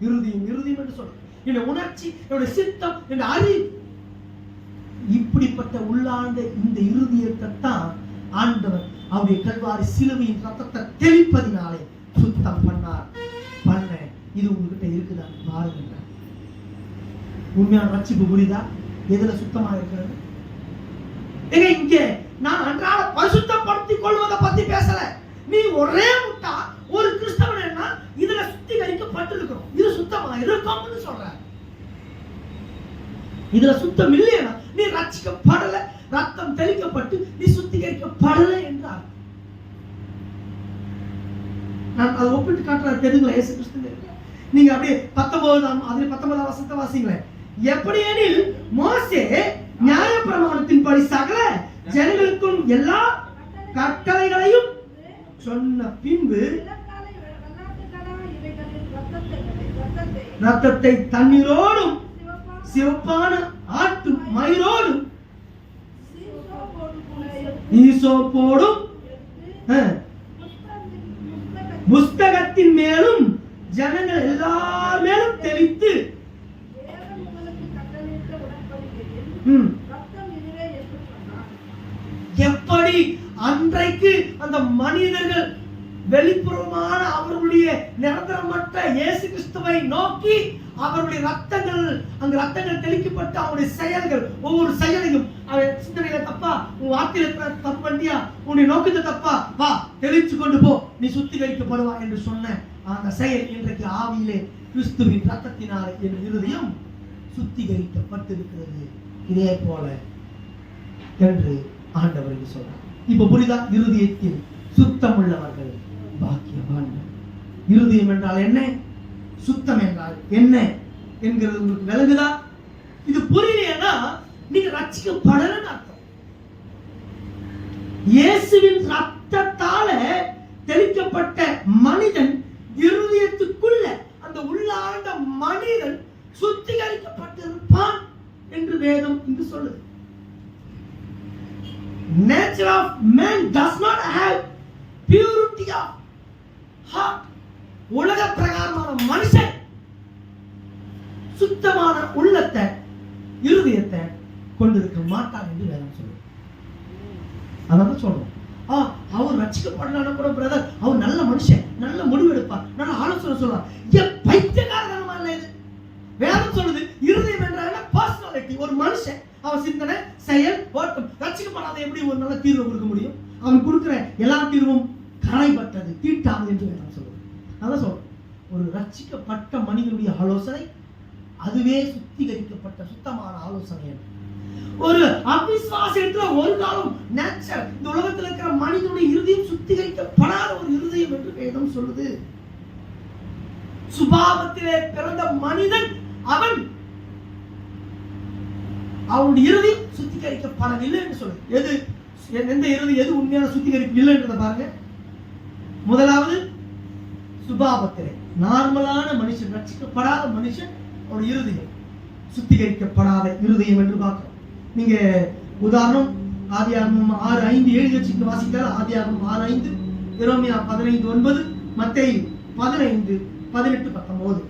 இருதயம் என்று சொல்றேன். என்னுடைய உணர்ச்சி, என்னுடைய சித்தம், என்னுடைய அறிவு, இப்படிப்பட்ட உள்ளார்ந்த இந்த இருதயத்தை தான் ஆண்டவர் அவருடைய கல்வாரி சிலுவையின் ரத்தத்தை தெளிப்பதினாலே சுத்தம் பண்ண இது உங்ககிட்ட இருக்குதா பாருங்க. உண்மையான ரட்சிப்பு புரியுதா? எதுல சுத்தமா இருக்கிறது? ஏங்க இங்க நான் அன்றாட பரிசுத்தப்படுத்திக் கொள்வதை பத்தி பேசல. நீ ஒரே முட்டா ஒரு கிறிஸ்தவன் என்ன இதுல சுத்திகரிக்கப்பட்டு இருக்கணும், இது சுத்தமா இருக்கும்னு சொல்ற. இதுல சுத்தம் இல்லையா நீ ரட்சிக்கப்படல, ரத்தம் தெளிக்கப்பட்டு நீ சுத்திகரிக்கப்படல என்றார். நான் அதை ஒப்பிட்டு காட்டுறேன் தெரியுங்களா? இயேசு கிறிஸ்து நீங்க அப்படியே 19 வசனத்தை வாசிங்களேன். எப்படியெனில் மோசே நியாயப்பிரமாணத்தின்படி சகல ஜனங்களுக்கும் எல்லா கட்டளைகளையும் சொன்ன பின்பு ரத்தத்தை தண்ணீரோடும் சிவப்பான ஆட்டு மயிரோடும் ஈசோப்போடும் புஸ்தகத்தின் மேலும் ஜனங்கள் எல்லார் மேலும் தெளித்து எப்படி அன்றைக்கு அந்த மனிதர்கள் வெளிப்புறமான அவர்களுடைய நிரந்தரமற்ற இயேசு கிறிஸ்துவை நோக்கி அவருடைய ரத்தங்கள் தெளிக்கப்பட்டு அவருடைய செயல்கள் ஒவ்வொரு செயலையும் சிந்தனையில தப்பா, உன் வார்த்தையில தப்பு பண்ணியா, உன்னை நோக்கத்தை தப்பா, வா தெளிச்சு கொண்டு போ, நீ சுத்திகரிக்கப்படுவா என்று சொன்ன அந்த செயல் இன்றைக்கு ஆவியிலே கிறிஸ்துவின் ரத்தத்தினாலே என் இருதயம் சுத்திகரிக்கப்பட்டிருக்கிறது. இதே போல என்று ஆண்டவர் சொல்றார். இப்ப புரிதா? இருதயத்தில் சுத்தம் உள்ளவர்கள் பாக்கியவான்கள். இருதயம் என்றால் என்ன, சுத்தம் என்றால் என்ன என்கிறது உங்களுக்கு விளங்குதா? இது புரியலையா நீங்க ரட்சிக்கப்படலன்னு அர்த்தம். இயேசுவின் ரத்தத்தால தெளிக்கப்பட்ட மனிதன் இருதயத்துக்குள்ள அந்த உள்ளார்ந்த மனிதன் சுத்திகரிக்கப்பட்டிருப்பான் என்று வேதம் இங்கு சொல்லுது. Nature of man does not have purity of heart. உலக பிரகாரமான மனுஷன் சுத்தமான உள்ளத்தை இருதயத்தை கொண்டிருக்க மாட்டான் என்று வேதம் சொல்லுது. அதான் சொல்றோம். அவர் ரட்சிக்கப்படலாம் கூட பிரதர், அவர் நல்ல மனுஷன், நல்ல முடிவு எடுப்பார், நல்ல ஆலோசனை சொல்லுவார். பைத்தியக்காரத்தனமா இல்லை இது. வேதம் சொல்லுது இருதயம் என்றால் பர்சனாலிட்டி, ஒரு மனுஷன் அவன் சிந்தனை செயல் ஓட்டம். ரட்சிக்கப்படாத எப்படி ஒரு நல்ல தீர்வு கொடுக்க முடியும்? அவன் கொடுக்கிற எல்லா தீர்வும் கரைப்பட்டது, தீட்டானது என்று வேதம் சொல்லுது. அதான் சொல்றோம், ஒரு ரட்சிக்கப்பட்ட மனிதனுடைய ஆலோசனை அதுவே சுத்திகரிக்கப்பட்ட சுத்தமான ஆலோசனை. ஒரு அவிசுவாசத்துல ஒரு காலம் நேச்சர் இந்த உலகத்தில் இருக்கிற மனிதனுடைய இருதயம் சுத்திகரிக்கப்படாத ஒரு இருதயம் என்று வேதம் சொல்லுது. சுபாவத்திலே பிறந்த மனிதன் அவனுடைய இருதயம் சுத்திகரிக்கப்படவில்லை என்று சொல்லுது. எந்த இருதயம் எது உண்மையான சுத்திகரிப்பு இல்லை என்றதை பாருங்க. முதலாவது சுபாவத்திலே நார்மலான மனுஷன், ரட்சிக்கப்படாத மனுஷன், அவருடைய இருதயம் சுத்திகரிக்கப்படாத இருதயம் என்று பார்க்கிறோம். நீங்க உதாரணம் ஆதியாகமம் 6:5-7 வச்சுட்டு வாசித்தால் ஆதியாகமம் 6:5, எரேமியா 15:9, மத்தேயு 15:18-19.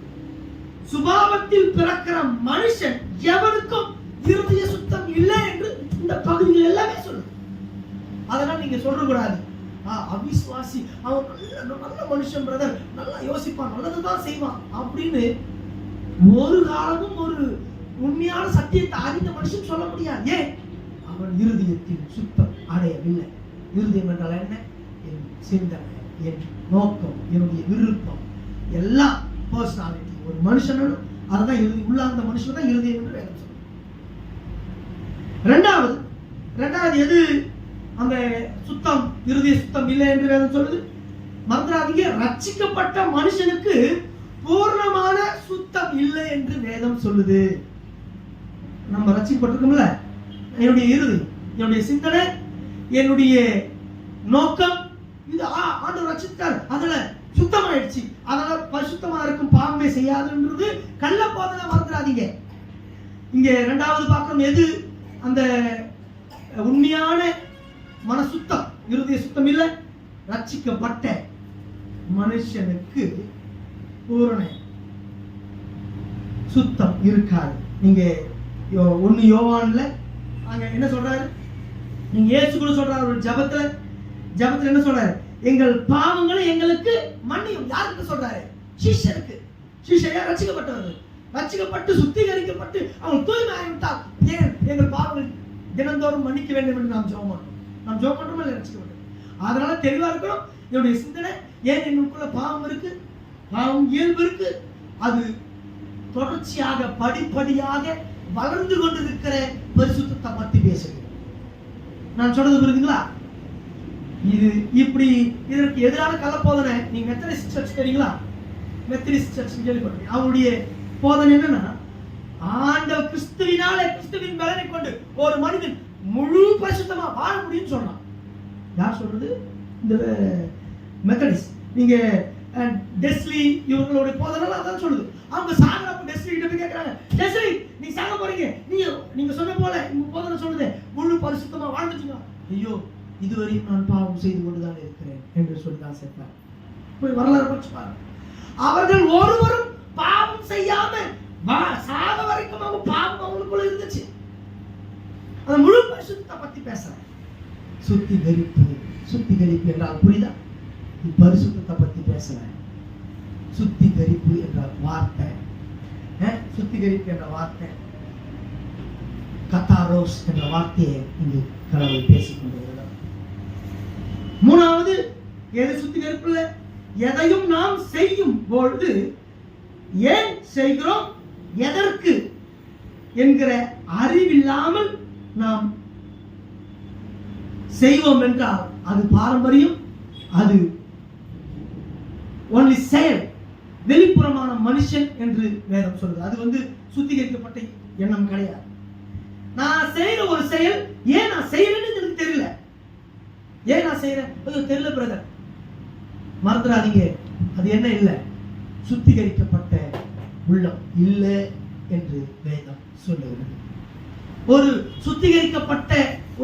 சுபாவத்தில் பிறக்கிற மனுஷன் எவனுக்கும் இருதய சுத்தம் இல்லை என்று இந்த பகுதிகள் எல்லாமே சொல்லுது. அதனால நீங்க சொல்ற கூடாது அவிசுவாசி அவன் நல்ல மனுஷன் பிரதர், நல்லா யோசிப்பான், நல்லதுதான் செய்வான் அப்படின்னு ஒரு காலமும் ஒரு உண்மையான சத்தியத்தை அறிந்த மனுஷன் சொல்ல முடியாது. ஏன்? அவன் இருதயத்தில் சுத்தம் அடையவில்லை. இருதயம் என்றால் என்ன? என் சிந்தனை, என் நோக்கம், என்னுடைய விருப்பம் எல்லாம் பர்சனாலிட்டி ஒரு மனுஷனும் அதுதான் இருதயம். உள்ளார்ந்த மனுஷன் தான் இருதயம் என்று வேதம் சொல்லுது. ரெண்டாவது எது அந்த சுத்தம், இருதய சுத்தம் இல்லை என்று வேதம் சொல்லுது? மறந்துடாதீங்க, ரட்சிக்கப்பட்ட மனுஷனுக்கு பூர்ணமான சுத்தம் இல்லை என்று வேதம் சொல்லுது. நம்ம ரட்சிக்கப்பட்டிருக்கோம்ல, என்னுடைய இருதயம், என்னுடைய சிந்தனை, என்னுடைய நோக்கம் இது ஆண்டவர் ரட்சித்தார், அதுல சுத்தமாயிடுச்சு, அதனால பரிசுத்தமா இருக்கும், பாவமே செய்யாதுன்றது கள்ள போதனை. மறந்துடாதீங்க. இங்க இரண்டாவது பார்க்கணும் எது அந்த உண்மையான மன சுத்தம், இருதய சுத்தம் இல்லை. ரட்சிக்கப்பட்ட மனுஷனுக்கு பூரண சுத்தம் இருக்காது. நீங்க 1 யோவான்ல அங்க என்ன சொல்றாரு? நீங்க இயேசு கூட சொல்றாரு ஒரு ஜெபத்துல என்ன சொல்றாரு? எங்கள் பாவங்களை எங்களுக்கு மன்னியும். யாருக்கு சொல்றாரு? சிஷ்யருக்கு. சிஷ்யர் ரட்சிக்கப்பட்டவர்கள், ரட்சிக்கப்பட்டு சுத்திகரிக்கப்பட்டு அவன் தூய்மை ஆகிவிட்டால் ஏன் எங்கள் பாவங்கள் தினந்தோறும் மன்னிக்க வேண்டும் என்று நாம் ஜெபம் பண்றோம். நாம் ஜெபம் பண்றோம் இல்லை ரட்சிக்கப்பட்டோம். அதனால தெளிவா இருக்கணும். என்னுடைய சிந்தனை ஏன் எங்களுக்குள்ள பாவம் இருக்கு, பாவம் இயல்பு இருக்கு, அது தொடர்ச்சியாக படிப்படியாக வளர்ந்து கொண்டிருக்கிற பரிசுத்தத்தை பத்தி பேசுகிறேன். நான் சொல்றது புரியுதுங்களா? இது இப்படி இதற்கு எதிரான கலப்போதனை நீங்க மெத்தடிஸ்ட் சர்ச் தெரியுங்களா? மெத்தடிஸ்ட் சர்ச் கேள்விப்பட்டிருக்கீங்க. அவருடைய போதனை என்னன்னா, ஆண்டவர் கிறிஸ்துவினாலே கிறிஸ்துவின் பலனை கொண்டு ஒரு மனிதன் முழு பரிசுத்தமா வாழ முடியும்னு சொல்றான். யார் சொல்றது? இந்த மெத்தடிஸ்ட். நீங்க டெஸ்லி இவங்களுடைய போதனை அதான் சொல்லுது. அவங்க சாகரப்ப டெஸ்லி கிட்ட போய் கேட்கறாங்க, டெஸ்லி நீ சாக போறீங்க, நீங்க சொன்ன போல உங்க போதனை சொல்லுது முழு பரிசுத்தமா வாழ்ந்துச்சுங்க. ஐயோ இதுவரையும் நான் பாவம் செய்து கொண்டுதான் இருக்கிறேன் என்று சொல்லிதான் சேர்த்தார். போய் வரலாறு படிச்சு பாருங்க. அவர்கள் ஒருவரும் பாவம் செய்யாம சாக வரைக்கும் அவங்க பாவம் அவங்களுக்குள்ள இருந்துச்சு. அந்த முழு பரிசுத்தத்தை பத்தி பேசுறேன். சுத்திகரிப்பு, சுத்திகரிப்பு என்றால் புரியுதா? பரிசுத்தத்தை பத்தி பேசுறேன். சுத்திகரிப்பு என்ற வார்த்தை, சுத்திகரிப்பு என்ற வார்த்தை, கத்தாரோஸ் என்ற வார்த்தையை இங்கு கடவுள் பேசிக் கொண்டிருக்கிறார். மூணாவது, எது சுத்திகரிப்புல எதையும் நாம் செய்யும் பொழுது ஏன் செய்கிறோம், எதற்கு என்கிற அறிவில்லாமல் நாம் செய்வோம் என்றால் அது பாரம்பரியம், அது ஒன்லி செயல், வெளிப்புறமான மனுஷன் என்று வேதம் சொல்றது. அது சுத்திகரிக்கப்பட்ட எண்ணம் கிடையாது. நான் செய்யற ஒரு செயல் ஏன் நான் செய்யறேன்னு எனக்கு தெரியல, ஏன் நான் செய்யறேன் தெரியல பிரதர், மறந்துடாதீங்க. அது என்ன இல்லை, சுத்திகரிக்கப்பட்ட உள்ளம் இல்லை என்று வேதம் சொல்லுகிறது. ஒரு சுத்திகரிக்கப்பட்ட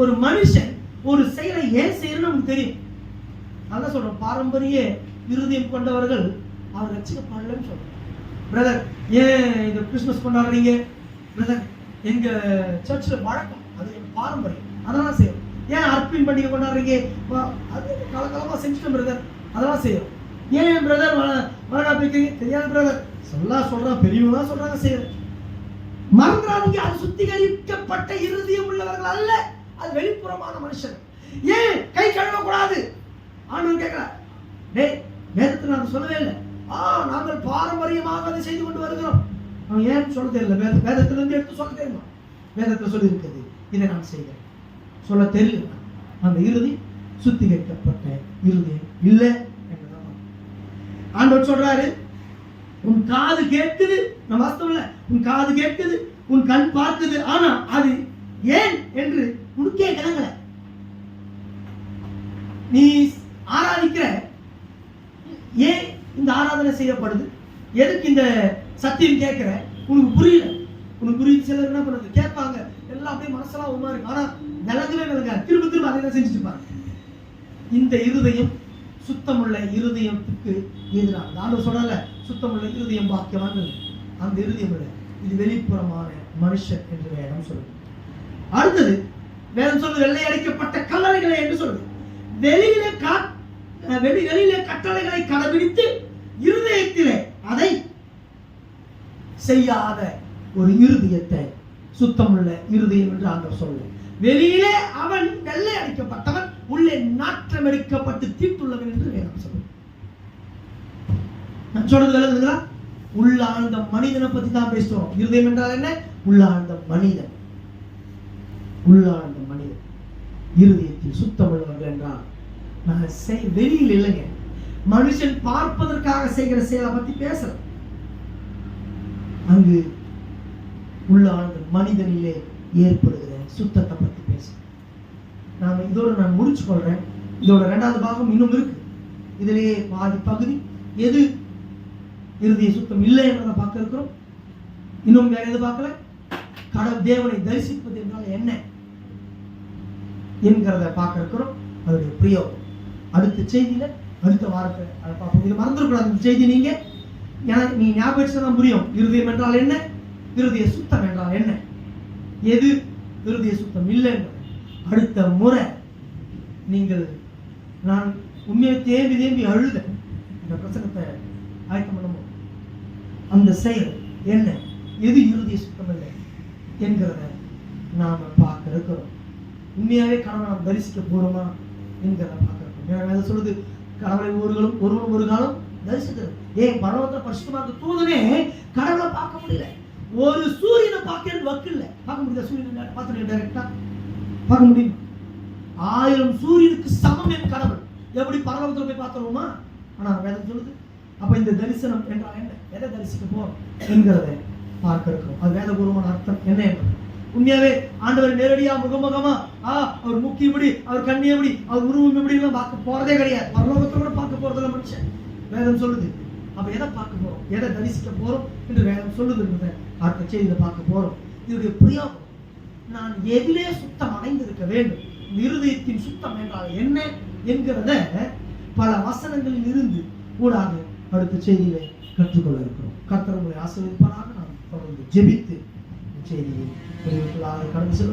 ஒரு மனுஷன் ஒரு செயலை ஏன் செய்யறன்னு நமக்கு தெரியும். அதான் சொல்றோம், பாரம்பரிய இருதயம் கொண்டவர்கள் அவர் ரட்சிக்கப்படலன்னு சொல்றோம். பிரதர் ஏன் இந்த கிறிஸ்துமஸ் கொண்டாடுறீங்க? பிரதர் எங்க சர்ச்சில் வழக்கம், அது எங்க பாரம்பரியம், அதெல்லாம் செய்யும். ஏன் அர்ப்பின் பண்டிகை கொண்டாடுறீங்க? அது காலகாலமா செஞ்சுட்டோம் பிரதர், அதெல்லாம் செய்யும். ஏன் பிரதர் வளகாப்பு வைக்கிறீங்க? தெரியாது பிரதர், சொல்றான், பெரியவங்க தான் சொல்றாங்க, செய்யறேன். மறந்துடாதீங்க, அது சுத்திகரிக்கப்பட்ட இருதயம் உள்ளவர்கள் அல்ல, அது வெளிப்புறமான மனுஷன். ஏன் கை கழுவக்கூடாது ஆண்டவர் கேட்கிறார். டேய், வேதத்தில் நான் சொல்லவே இல்லை. நாங்கள் பாரம்பரியமாக அதை செய்து கொண்டு வருகிறோம். அவன் ஏன் சொல்ல தெரியல, வேதத்திலிருந்து எடுத்து சொல்ல தெரியுமா? வேதத்தில் சொல்லி இருக்கிறது, இதை நான் செய்கிறேன் சொல்ல தெரியல. அந்த இறுதி சுத்திகரிக்கப்பட்ட இருதயம் இல்லை என்றுதான் ஆண்டவர் சொல்றாரு. உன் காது கேட்குது, நான் வாஸ்தவம் இல்லை, உன் காது கேட்குது, உன் கண் பார்க்குது, ஆனா அது ஏன் என்று உனக்கே கிளங்கல. நீ ஆராதிக்கிற, ஏன் இந்த ஆராதனை செய்யப்படுது, எதுக்கு இந்த சத்தியம் கேட்கிற, உனக்கு புரியல. உனக்கு புரியுது. சிலர் என்ன பண்ணுறது, கேட்பாங்க, எல்லாம் அப்படியே மனசெல்லாம் ஒரு மாதிரி இருக்கு, ஆனா விலகவே திரும்ப அதை தான் செஞ்சுட்டு இருப்பாங்க. இந்த இருதயம் சுத்தமுள்ள இருதயத்துக்கு எதிராக ஆண்டவர் சொல்லல, சுத்தமுள்ள இருதயம் பாக்கியவான். அந்த இருதயம் இல்லை, இது வெளிப்புறமான மனுஷன் என்று வேதம் சொல்லுது. அடுத்தது வேதம் சொல்லுது, வெள்ளை அடிக்கப்பட்ட கல்லறைகளை என்று சொல்லுது. வெளியிலே கட்டளைகளை கடைபிடித்து இருதயத்திலே அதை செய்யாத ஒரு இருதயத்தை சுத்தமுள்ள இருதயம் என்று ஆண்டவர் சொல்லுது. வெளியிலே அவன் வெள்ளை அடிக்கப்பட்டவன், உள்ளே நாற்றம் எடுக்கப்பட்டு தீட்டுள்ளவன் என்று வேதம் சொல்லுது. நான் சொல்றது விளங்குதுங்களா? உள்ளாழ்ந்த மனிதனை பத்தி தான் பேசுறோம். இருதயம் என்றால் என்ன? உள்ளாழ்ந்த மனிதன். உள்ளாழ்ந்த மனிதன் இருதயத்தில் சுத்தமுள்ளவர்கள் என்றால் நான் வெளியில் இல்லைங்க, மனுஷன் பார்ப்பதற்காக செய்கிற செயலை பத்தி பேசல. அங்கு உள்ளாழ்ந்த மனிதனிலே ஏற்படுகிற சுத்தத்தை பத்தி பேச. இதோட நான் முடிச்சு கொள்றேன். இதோட 2வது பாகம் இன்னும் இருக்கு. இதிலேயே பாதி பகுதி எது இருதய சுத்தம் இல்லை என்றதை பார்க்க இருக்கிறோம். இன்னும் வேற எது பார்க்கல. கடவுள் தேவனை தரிசிப்பது என்றால் என்ன என்கிறத பார்க்க இருக்கிறோம். அதோடைய பிரயோகம் அடுத்த செய்தியில, அடுத்த வாரத்தை அதை பார்ப்போம். இது மறந்துடக்கூடாது இந்த செய்தி. நீங்க ஞாபகம் வச்சுதான் புரியும். இருதயம் என்றால் என்ன, இருதய சுத்தம் என்றால் என்ன, எது இருதய சுத்தம் இல்லை. அடுத்த முறை நீங்கள், நான் உண்மையை தேம்பி அழுத இந்த பிரசங்கத்தை ஆயத்தம் பண்ணும்போது அந்த செயல் என்ன, எது இறுதிய சுத்தம் இல்லை என்கிறத நாம பார்க்க இருக்கிறோம். உண்மையாவே கடவுளை நாம் தரிசிக்க போறோமா என்கிறத பார்க்க இருக்கிறோம். அதை சொல்லுது, கடவுளை ஒருவரும் ஒரு காலம் தரிசிக்கிறது. ஏன் பரலோகத்துல பரிசுத்தமா இருக்க தூதனே கடவுளை பார்க்க முடியல. ஒரு சூரியனை பார்க்கறது வக்கு இல்லை. பார்க்க முடியுதா? சூரியனை பார்த்து டைரக்டா பார்க்க முடியும்? 1000 சூரியனுக்கு சமம் என் கடவுள். எப்படி பரலோகத்துல போய் பார்த்துருவோமா? ஆனா வேதம் சொல்லுது. அப்ப இந்த தரிசனம் என்றால் என்ன, எதை தரிசிக்க போறோம் என்கிறதை பார்க்க இருக்கிறோம். அது வேதபூர்வமான அர்த்தம் என்ன என்பது. உண்மையாவே ஆண்டவர் நேரடியா முகமுகமா அவர் முக்கி எப்படி, அவர் கண்ணி எப்படி, அவர் உருவம் எப்படி எல்லாம் பார்க்க போறதே கிடையாது. பரலோகத்துல கூட பார்க்க போறதில்ல மனுஷன். வேதம் சொல்லுது. அப்ப எதை பார்க்க போறோம், எதை தரிசிக்க போறோம் என்று வேதம் சொல்லுது என்பதை அடுத்த செய்தியில பார்க்க போறோம். இதனுடைய பிரயோகம், நான் எதிலே சுத்தம் அடைந்திருக்க வேண்டும், இருதயத்தின் சுத்தம் என்றால் என்ன என்கிறத பல வசனங்களில் இருந்து கூடாது அடுத்த செய்தியிலே கற்றுக்கொள்ள இருக்கிறோம். கர்த்தர் உங்களை ஆசீர்வதிப்பாராக. நாம் தொடர்ந்து ஜெபித்து செய்தியை கடந்து செல்வோம்.